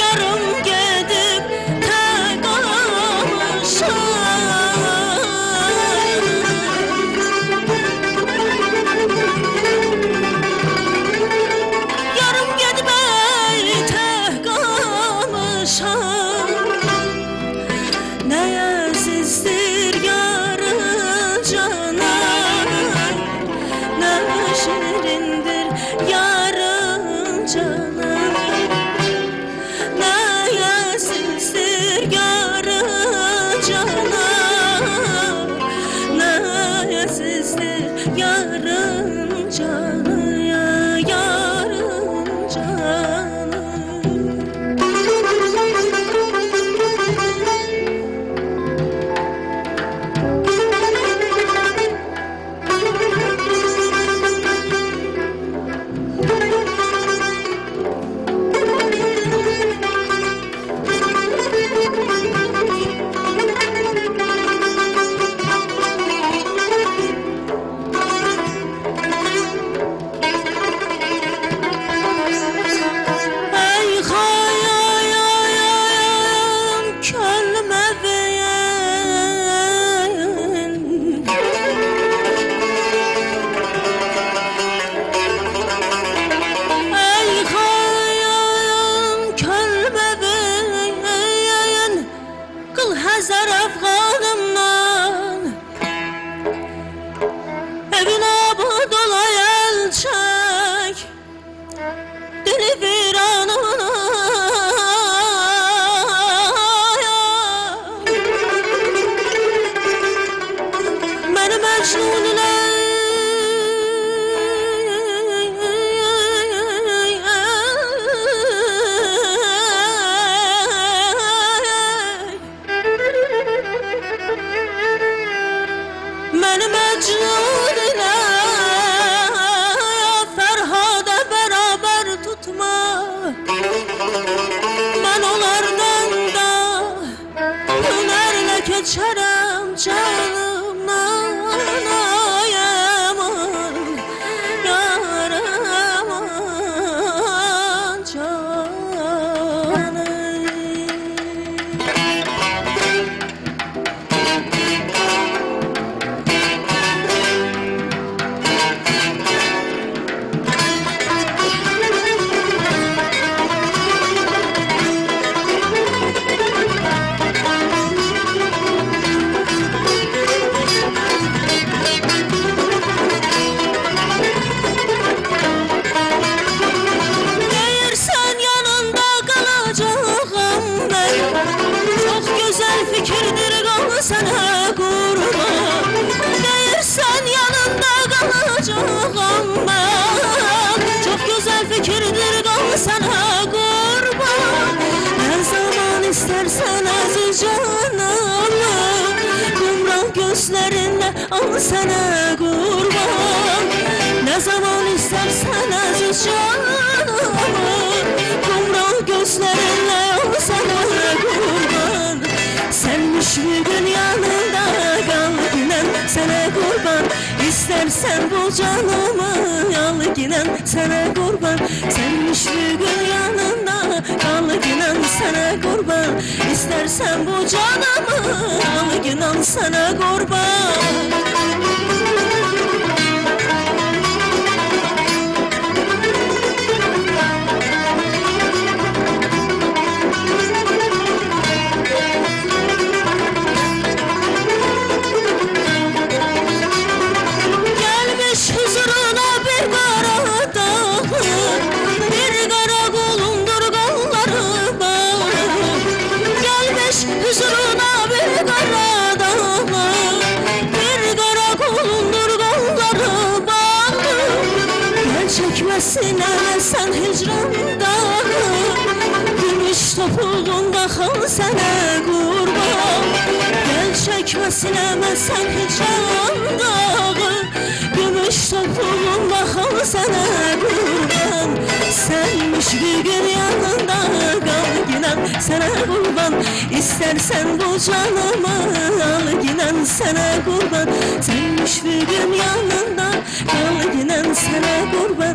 Yarım gedib tək qalmışam. Yarım gedib tək qalmışam. Nə əzizdir yarı cana, nə şirindir yarın cana, nə əzizdir yarı cana, nə əzizdir yarın cana, yarın cana. Ey xayayayam könlümə beyin. Ey xayayayam könlümə beyin. Qıl həzər əfqanımdan, evin abad olay elçək, dili viranına. Məni Məcnun ilə Məni Məcnun ilə Fərhada bərabər tutma. Mən onlardan da hünərlə keçərəm canımdan. Ay aman, yar aman canım. Deyirsən yanında qalacağam mən, çox gözəl fikirdir qal sənə qurban. Deyirsən yanında qalacağam mən, çox gözəl fikirdir qal sənə qurban. Nə zaman istərsən əziz canımı, qumran gözlərinlə al sənə qurban. Nə zaman istərsən əziz canımı, qumran gözlərinlə al sənə qurban. Sən müşfiqin yanında qal ginən sənə qurban. İstərsən bu canımı al ginən sənə qurban. Sən müşfiqin yanında qal ginən sənə qurban. İstərsən bu canımı al ginən sənə qurban. Gelmiş huzuruna bir qara dağ, bir qara qulundur qolları bağ. Gelmiş huzuruna bir qara dağ, bir qara qulundur qolları bağ. Gel çəkməsinə sən hicran dağı, gümüş topuğunda xal sənə qurban. Gel çəkməsinə sən hicran dağı, gümüş topuğunda xal sənə qurban. Sən müşfiqin yanında qal ginən sənə qurban. İstərsən bu canımı al ginən sənə qurban. Sən müşfiqin yanında qal ginən sənə qurban.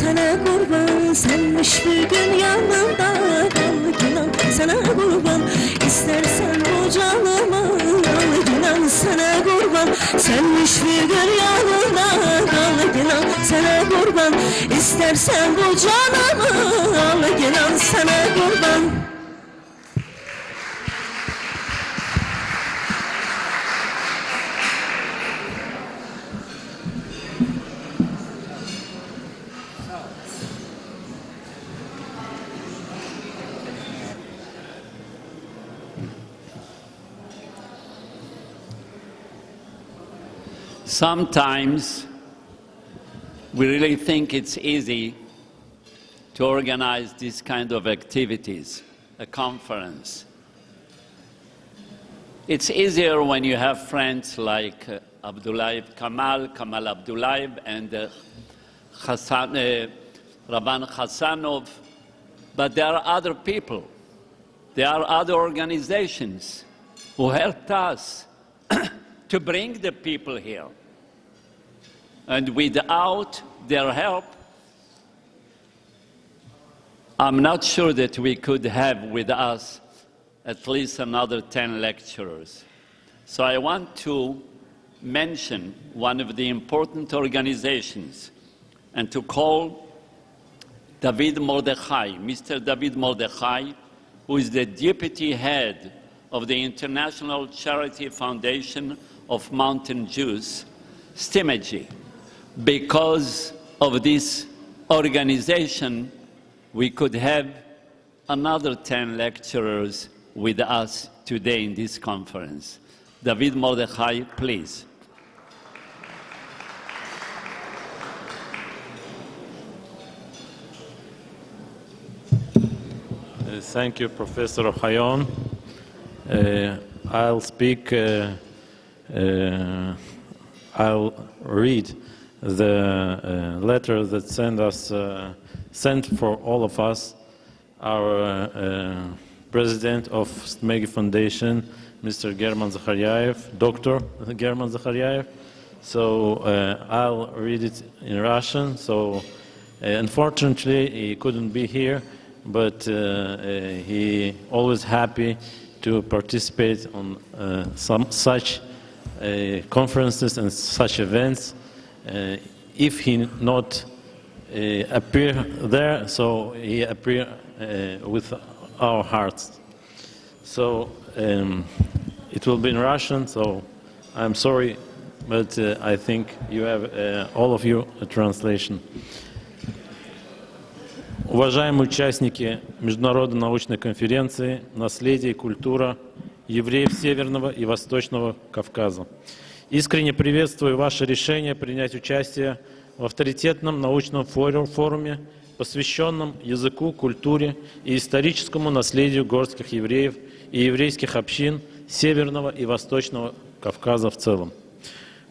sana kurban, senmiş bir gün yanımda kal inan sana kurban. İstersen bu canımı al inan sana kurban, senmiş bir gün yanımda kal inan sana kurban. İstersen bu canımı al inan sana kurban. Sometimes we really think it's easy to organize this kind of activities, a conference. It's easier when you have friends like Kamal Abdullayev, and Rabban Hassanov, but there are other people, there are other organizations who helped us to bring the people here. And without their help, I'm not sure that we could have with us at least another 10 lecturers. So I want to mention one of the important organizations and to call David Mordechai, Mr. David Mordechai, who is the deputy head of the International Charity Foundation of Mountain Jews, STIMAG. Because of this organization, we could have another 10 lecturers with us today in this conference. David Mordechai, please. Thank you, Professor Ohayon. I'll speak, I'll read the letter that sent for all of us, our president of STIMAG Foundation, Mr. German Zakharyaev, Dr. German Zakharyaev. So I'll read it in Russian. So unfortunately, he couldn't be here, but he always happy to participate on some such conferences and such events. If he not appear there, so he appear with our hearts. So it will be in Russian, so I'm sorry, but I think you have, all of you, a translation. Уважаемые участники Международной научной конференции «Наследие и культура евреев Северного и Восточного Кавказа». Искренне приветствую ваше решение принять участие в авторитетном научном форуме, посвященном языку, культуре и историческому наследию горских евреев и еврейских общин Северного и Восточного Кавказа в целом.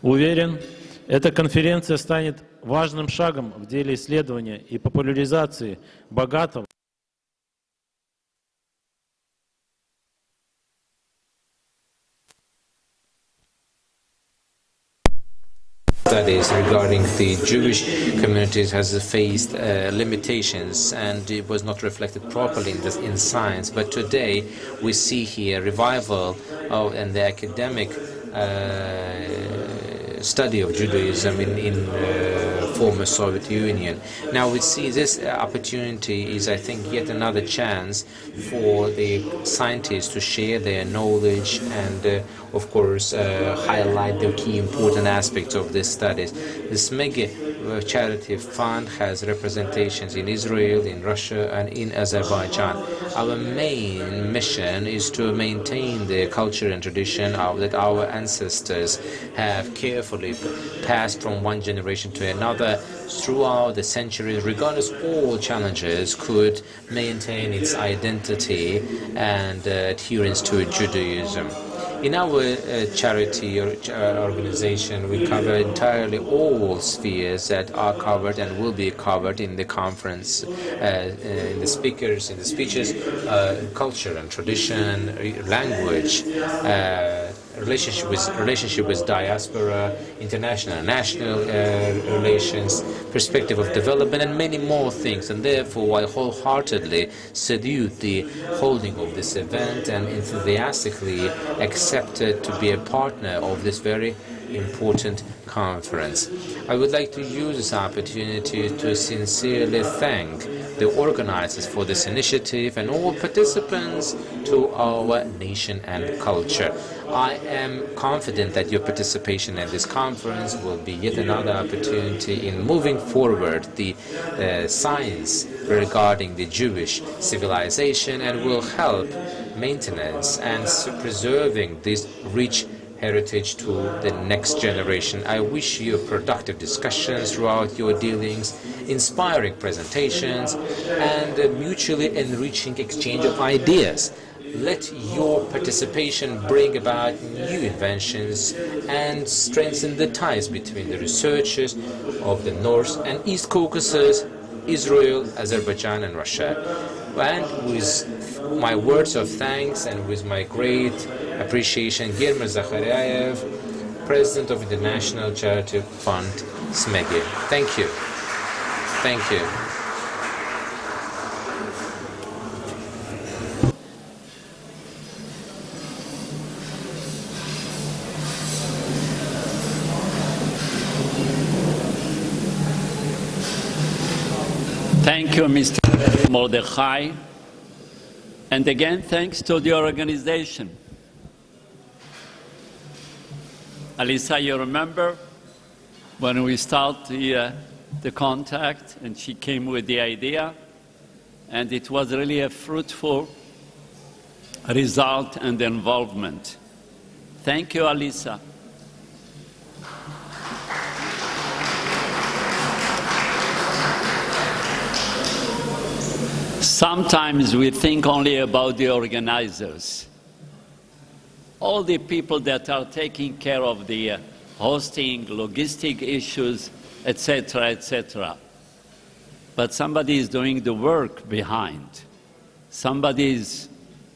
Уверен, эта конференция станет важным шагом в деле исследования и популяризации богатого studies regarding the Jewish communities has faced limitations, and it was not reflected properly in science. But today we see here revival and the academic study of Judaism in former Soviet Union. Now we see this opportunity is, I think, yet another chance for the scientists to share their knowledge and, of course, highlight the key important aspects of these studies. This mega charity fund has representations in Israel, in Russia, and in Azerbaijan. Our main mission is to maintain the culture and tradition that our ancestors have carefully passed from one generation to another throughout the centuries, regardless of all challenges, could maintain its identity and adherence to Judaism. In our charity organization, we cover entirely all spheres that are covered and will be covered in the conference, in the speakers, in the speeches, culture and tradition, language, relationship with diaspora, international and national relations, perspective of development, and many more things. And therefore, I wholeheartedly salute the holding of this event and enthusiastically accepted to be a partner of this very important conference. I would like to use this opportunity to sincerely thank the organizers for this initiative and all participants to our nation and culture. I am confident that your participation at this conference will be yet another opportunity in moving forward the science regarding the Jewish civilization and will help maintenance and preserving this rich heritage to the next generation. I wish you productive discussions throughout your dealings, inspiring presentations, and a mutually enriching exchange of ideas. Let your participation bring about new inventions and strengthen the ties between the researchers of the North and East Caucasus, Israel, Azerbaijan, and Russia. And with my words of thanks and with my great appreciation, Germer Zakharyayev, President of the International Charity Fund, SMEGI. Thank you. Thank you. Thank you, Mr. Mordechai. And again, thanks to the organization. Alisa, you remember when we started the contact and she came with the idea, and it was really a fruitful result and involvement. Thank you, Alisa. Sometimes we think only about the organizers, all the people that are taking care of the hosting, logistic issues, etc., etc. But somebody is doing the work behind. Somebody is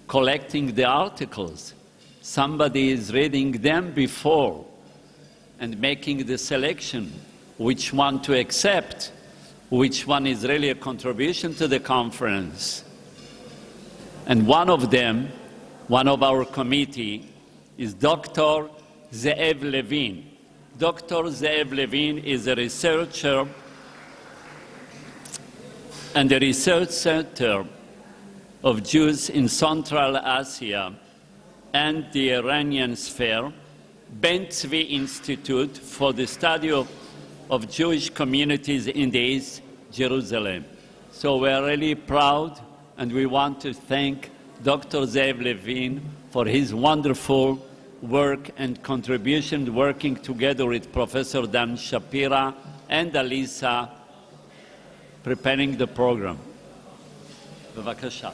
collecting the articles. Somebody is reading them before and making the selection, which one to accept, which one is really a contribution to the conference. And one of them, one of our committee, is Dr. Ze'ev Levin. Dr. Ze'ev Levin is a researcher and the Research Center of Jews in Central Asia and the Iranian sphere, Ben Tzvi Institute for the Study of Jewish Communities in the East Jerusalem. So we're really proud, and we want to thank Dr. Ze'ev Levin for his wonderful work and contribution, working together with Professor Dan Shapira and Alisa, preparing the program. Bevakasha.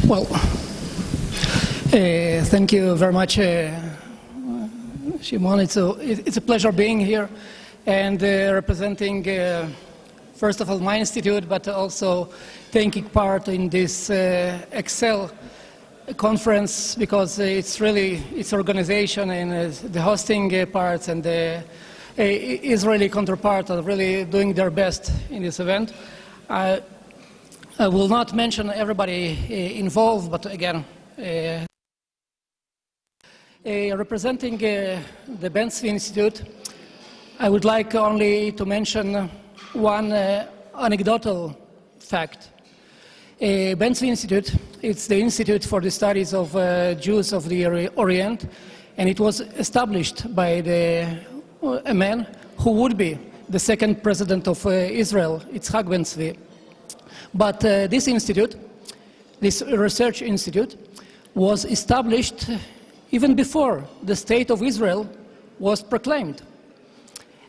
Well, thank you very much, Shimon. It's a pleasure being here and representing, first of all, my institute, but also taking part in this Excel conference, because it's really its organization and the hosting parts and the Israeli counterpart are really doing their best in this event. I will not mention everybody involved, but again, representing the Ben Tzvi Institute, I would like only to mention one anecdotal fact. Ben Tzvi Institute, it's the Institute for the Studies of Jews of the Orient, and it was established by a man who would be the second president of Israel, Yitzhak Ben Tzvi. But this institute, this research institute, was established even before the State of Israel was proclaimed.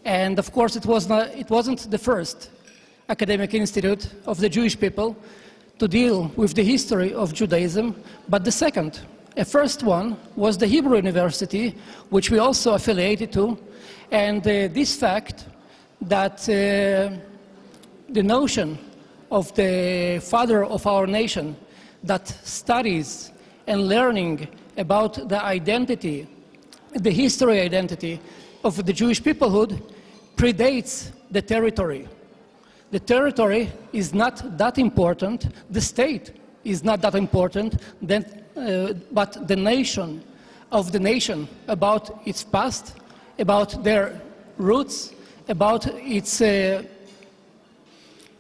And of course, it wasn't the first academic institute of the Jewish people to deal with the history of Judaism, but the second. A first one was the Hebrew University, which we also affiliated to, and this fact that the notion of the father of our nation, that studies and learning about the identity, the history identity of the Jewish peoplehood predates the territory. The territory is not that important, the state is not that important, but the nation of the nation, about its past, about their roots, about its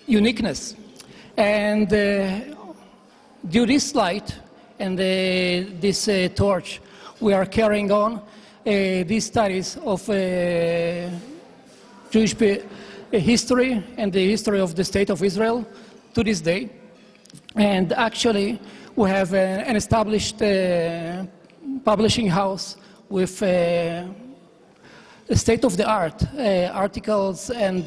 uniqueness. And due this light and this torch, we are carrying on these studies of Jewish history and the history of the State of Israel to this day. And actually, we have an established publishing house with state-of-the-art articles and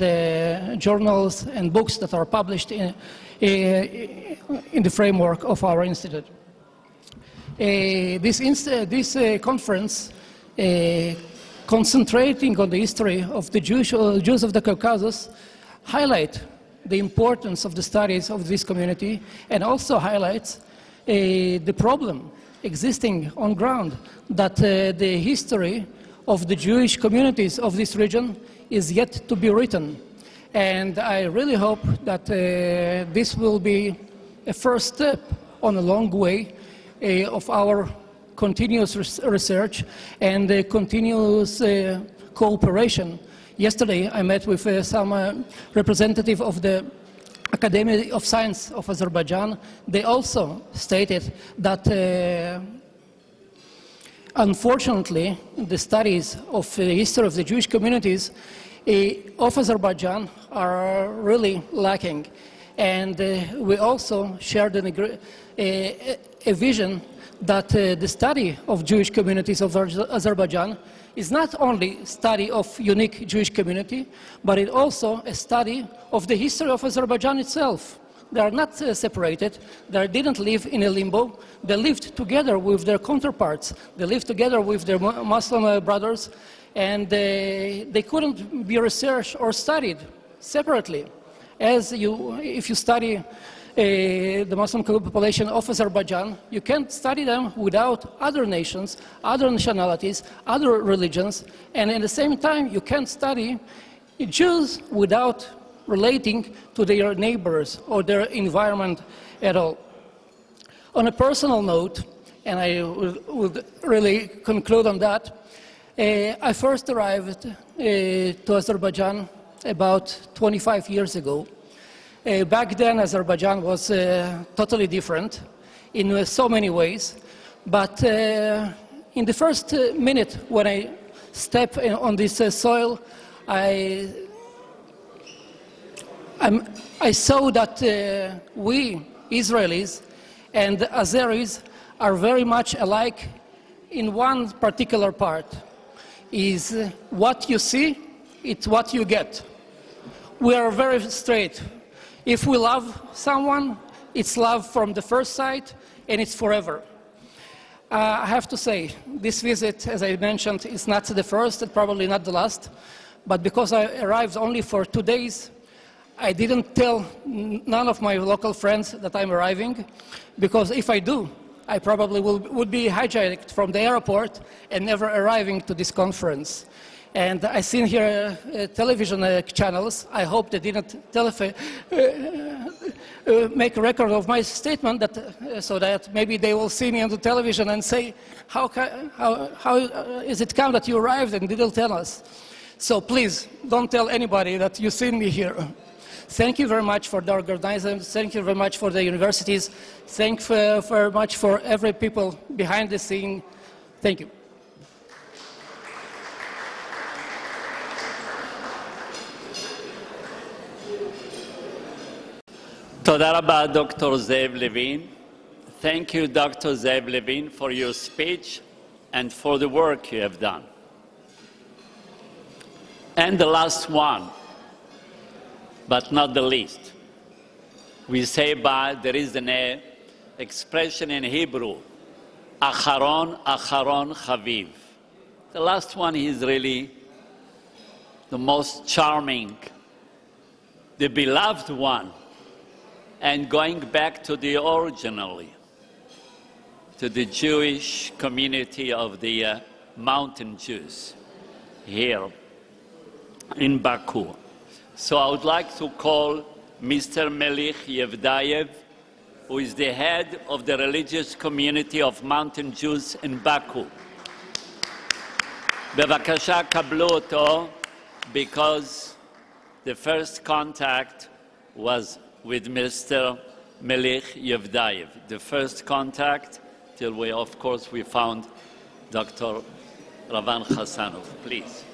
journals and books that are published in the framework of our institute. This conference, concentrating on the history of the Jews of the Caucasus, highlight the importance of the studies of this community and also highlights the problem existing on ground, that the history of the Jewish communities of this region is yet to be written. And I really hope that this will be a first step on a long way of our continuous research and continuous cooperation. Yesterday, I met with some representative of the Academy of Science of Azerbaijan. They also stated that unfortunately, the studies of the history of the Jewish communities of Azerbaijan are really lacking. And we also shared a vision that the study of Jewish communities of Azerbaijan is not only study of unique Jewish community, but it also a study of the history of Azerbaijan itself. They are not separated. They didn't live in a limbo. They lived together with their counterparts. They lived together with their Muslim brothers, and they couldn't be researched or studied separately. If you study the Muslim population of Azerbaijan, you can't study them without other nations, other nationalities, other religions, and at the same time, you can't study Jews without relating to their neighbors or their environment at all. On a personal note, and I would really conclude on that, I first arrived to Azerbaijan about 25 years ago. Back then, Azerbaijan was totally different in so many ways, but in the first minute when I stepped on this soil, I saw that we, Israelis and Azeris, are very much alike in one particular part, is what you see, it's what you get. We are very straight. If we love someone, it's love from the first sight, and it's forever. I have to say, this visit, as I mentioned, is not the first and probably not the last, but because I arrived only for 2 days, I didn't tell none of my local friends that I'm arriving, because if I do, I probably would be hijacked from the airport and never arriving to this conference. And I've seen here television channels. I hope they didn't make a record of my statement, so that maybe they will see me on the television and say, how is it come that you arrived and didn't tell us? So please, don't tell anybody that you've seen me here. Thank you very much for the organizers. Thank you very much for the universities. Thank you very much for every people behind the scene. Thank you. Toda rabba, Dr. Zev Levin. Thank you, Dr. Zev Levin, for your speech and for the work you have done. And the last one, but not the least. We say there is an expression in Hebrew, Acharon, Acharon, Chaviv. The last one is really the most charming, the beloved one. and going back to the originally, to the Jewish community of the Mountain Jews here in Baku. So I would like to call Mr. Melich Yevdayev, who is the head of the religious community of Mountain Jews in Baku. Bevakasha kablu oto, because the first contact was with Mr. Melich Yevdayev. The first contact, till we, of course, we found Dr. Ravan Hassanov. Please.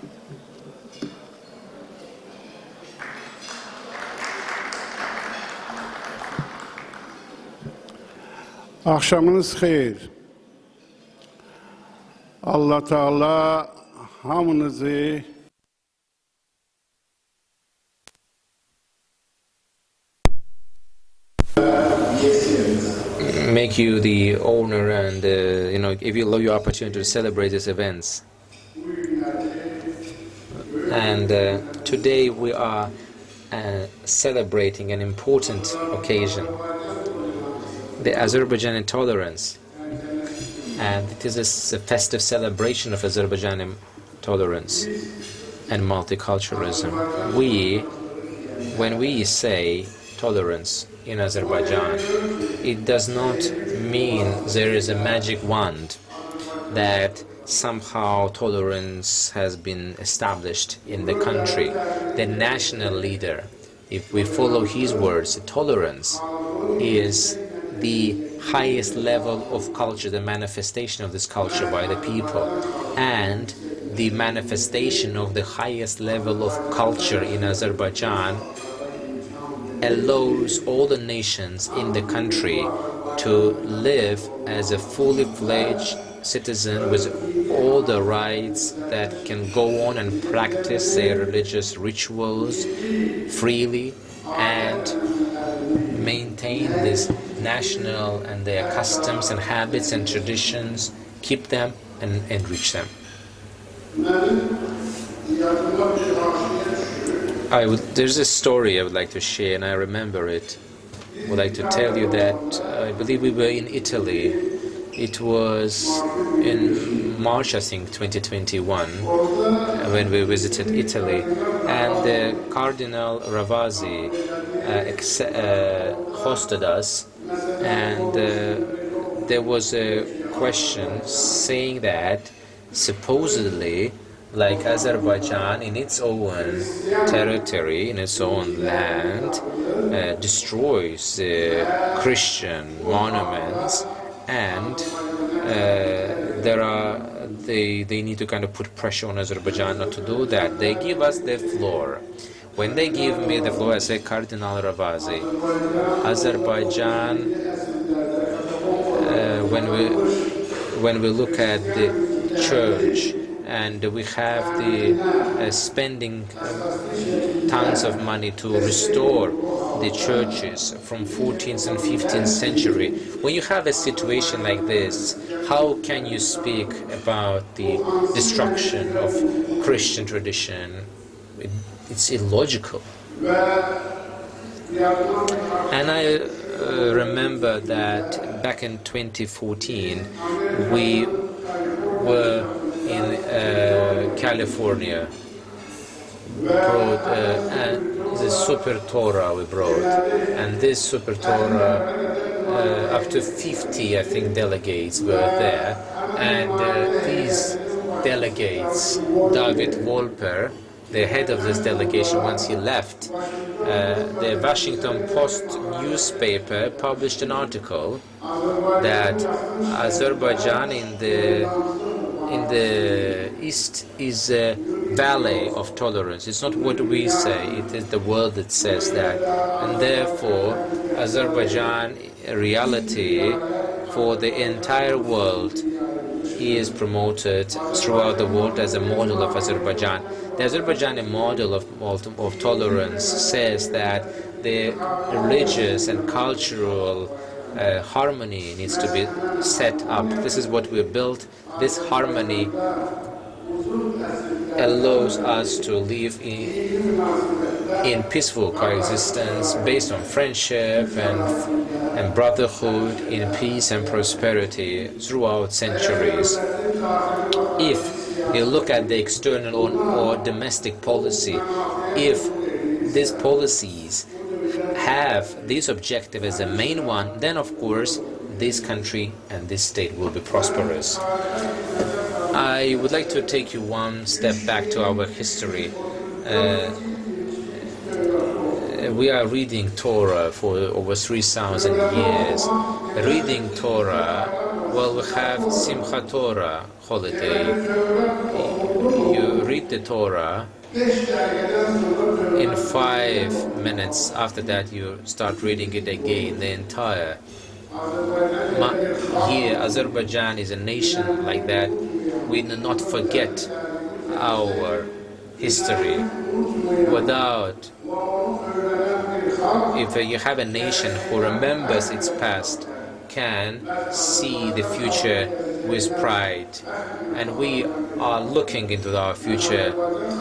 Akşamınız xeyir. Allah Teala hamınızı make you the owner and give you the opportunity to celebrate these events. And today we are celebrating an important occasion, the Azerbaijani tolerance. And it is a festive celebration of Azerbaijani tolerance and multiculturalism. When we say tolerance in Azerbaijan, it does not mean there is a magic wand that somehow tolerance has been established in the country. The national leader, if we follow his words, tolerance is the highest level of culture, the manifestation of this culture by the people, and the manifestation of the highest level of culture in Azerbaijan allows all the nations in the country to live as a fully fledged citizen with all the rights that can go on and practice their religious rituals freely and maintain this national and their customs and habits and traditions, keep them and enrich them. There's a story I would like to share, and I remember it. I would like to tell you that I believe we were in Italy. It was in March, I think, 2021, when we visited Italy, and Cardinal Ravasi hosted us, and there was a question saying that supposedly, like Azerbaijan in its own territory, in its own land, destroys Christian monuments, and they need to kind of put pressure on Azerbaijan not to do that. They give us the floor. When they give me the floor, I say, Cardinal Ravasi, Azerbaijan, when we look at the church, and we have the spending tons of money to restore the churches from 14th and 15th century. When you have a situation like this, how can you speak about the destruction of Christian tradition? It's illogical. And I remember that back in 2014, we were in California, brought the Super Torah we brought, and this Super Torah, up to 50, I think, delegates were there, and these delegates, David Wolper, the head of this delegation, once he left, the Washington Post newspaper published an article that Azerbaijan in the East is a valley of tolerance. It's not what we say, it is the world that says that. And therefore, Azerbaijan, reality for the entire world, is promoted throughout the world as a model of Azerbaijan. The Azerbaijani model of tolerance says that the religious and cultural harmony needs to be set up. This is what we built. This harmony allows us to live in peaceful coexistence based on friendship and brotherhood, in peace and prosperity throughout centuries. If you look at the external or domestic policy, if these policies have this objective as a main one, then of course this country and this state will be prosperous. I would like to take you one step back to our history. We are reading Torah for over 3,000 years. Reading Torah, well, we have Simchat Torah holiday. You read the Torah, in 5 minutes after that you start reading it again, the entire. Here, Azerbaijan is a nation like that. We do not forget our history. If you have a nation who remembers its past, can see the future with pride, and we are looking into our future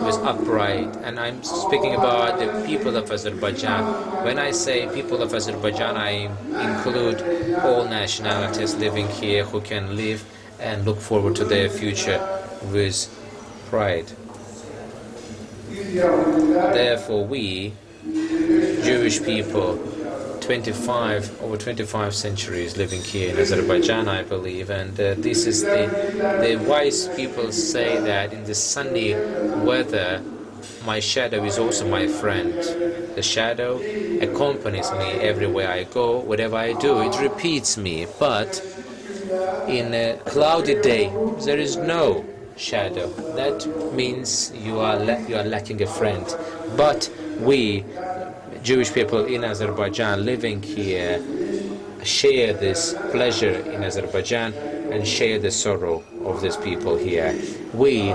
with upright. And I'm speaking about the people of Azerbaijan. When I say people of Azerbaijan, I include all nationalities living here who can live and look forward to their future with pride. Therefore, we, Jewish people, over 25 centuries living here in Azerbaijan, I believe, and this is the wise people say that in the sunny weather, my shadow is also my friend. The shadow accompanies me everywhere I go, whatever I do, it repeats me. But in a cloudy day, there is no shadow. That means you are lacking a friend. But we, Jewish people in Azerbaijan living here, share this pleasure in Azerbaijan and share the sorrow of these people here. We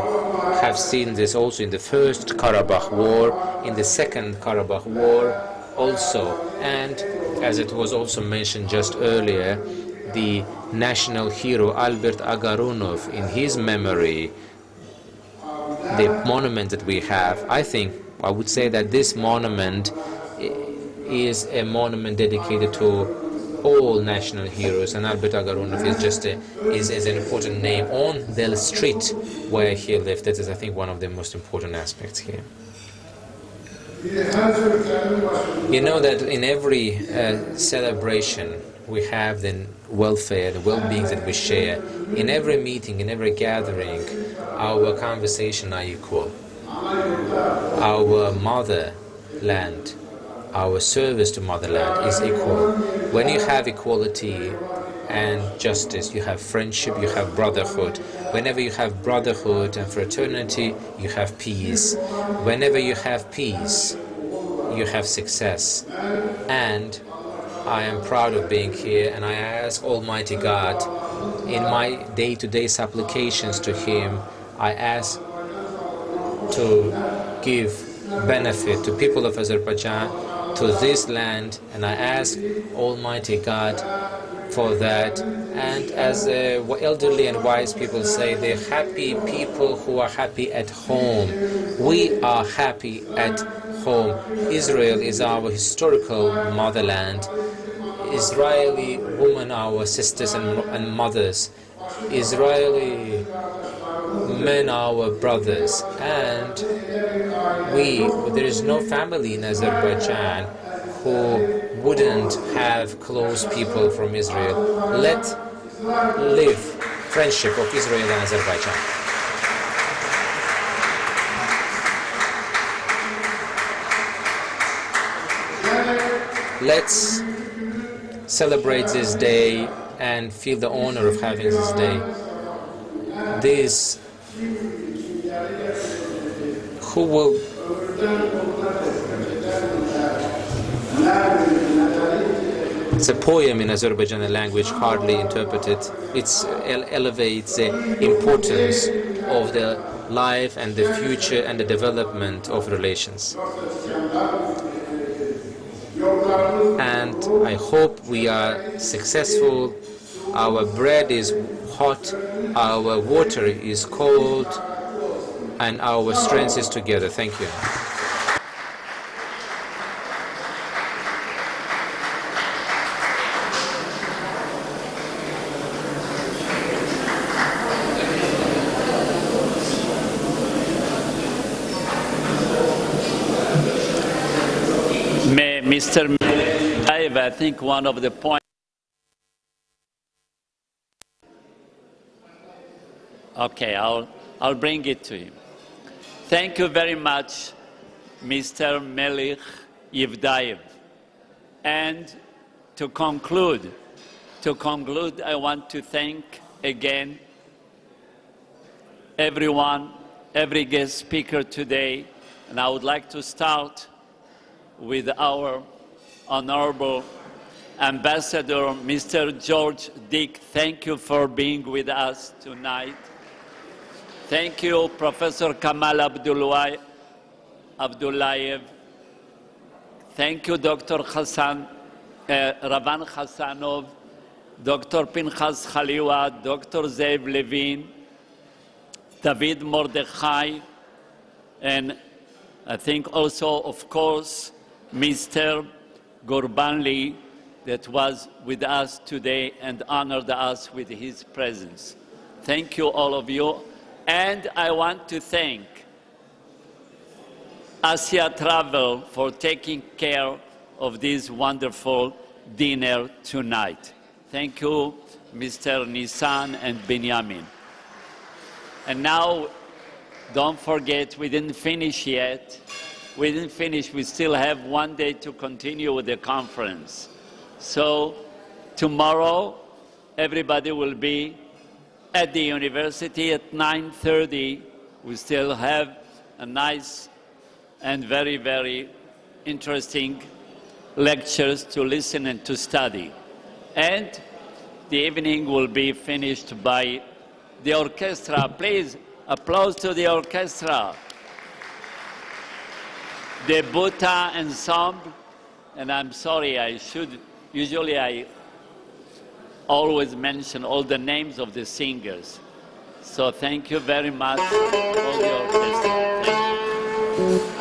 have seen this also in the First Karabakh War, in the Second Karabakh War also, and as it was also mentioned just earlier, the national hero Albert Agarunov, in his memory, the monument that we have, I would say that this monument is a monument dedicated to all national heroes, and Albert Agarunov is an important name on the street where he lived. That is, I think, one of the most important aspects here. You know that in every celebration we have the welfare, the well-being that we share. In every meeting, in every gathering, our conversation are equal. Our motherland, our service to motherland is equal. When you have equality and justice, you have friendship, you have brotherhood. Whenever you have brotherhood and fraternity, you have peace. Whenever you have peace, you have success. And I am proud of being here, and I ask Almighty God, in my day-to-day supplications to Him, I ask to give benefit to people of Azerbaijan, to this land, and I ask Almighty God for that. And as elderly and wise people say, they're happy people who are happy at home. We are happy at home. Israel is our historical motherland. Israeli women, our sisters and mothers. Israeli men, our brothers. And there is no family in Azerbaijan who wouldn't have close people from Israel. Let live friendship of Israel and Azerbaijan. Let's celebrate this day and feel the honor of having this day. It's a poem in Azerbaijani language, hardly interpreted. It elevates the importance of the life and the future and the development of relations. And I hope we are successful. Our bread is hot, our water is cold, and our strength is together. Thank you. Mr. Dave, I think one of the points. Okay, I'll bring it to him. Thank you very much, Mr. Melich Yevdayev. And to conclude, I want to thank again everyone, every guest speaker today, and I would like to start with our Honorable Ambassador, Mr. George Dick. Thank you for being with us tonight. Thank you, Professor Kamal Abdullayev. Thank you, Dr. Ravan Hassanov, Dr. Pinchas Khaliwa, Dr. Zev Levin, David Mordechai, and I think also, of course, Mr. Gurbanli, that was with us today and honored us with his presence. Thank you, all of you. And I want to thank Asia Travel for taking care of this wonderful dinner tonight. Thank you, Mr. Nissan and Benjamin. And now, don't forget, we didn't finish yet. We didn't finish. We still have one day to continue with the conference. So tomorrow, everybody will be at the university at 9:30. We still have a nice and very, very interesting lectures to listen and to study. And the evening will be finished by the orchestra. Please, applause to the orchestra. The Buta Ensemble, and I'm sorry, usually I always mention all the names of the singers. So thank you very much, all the orchestra. Thank you.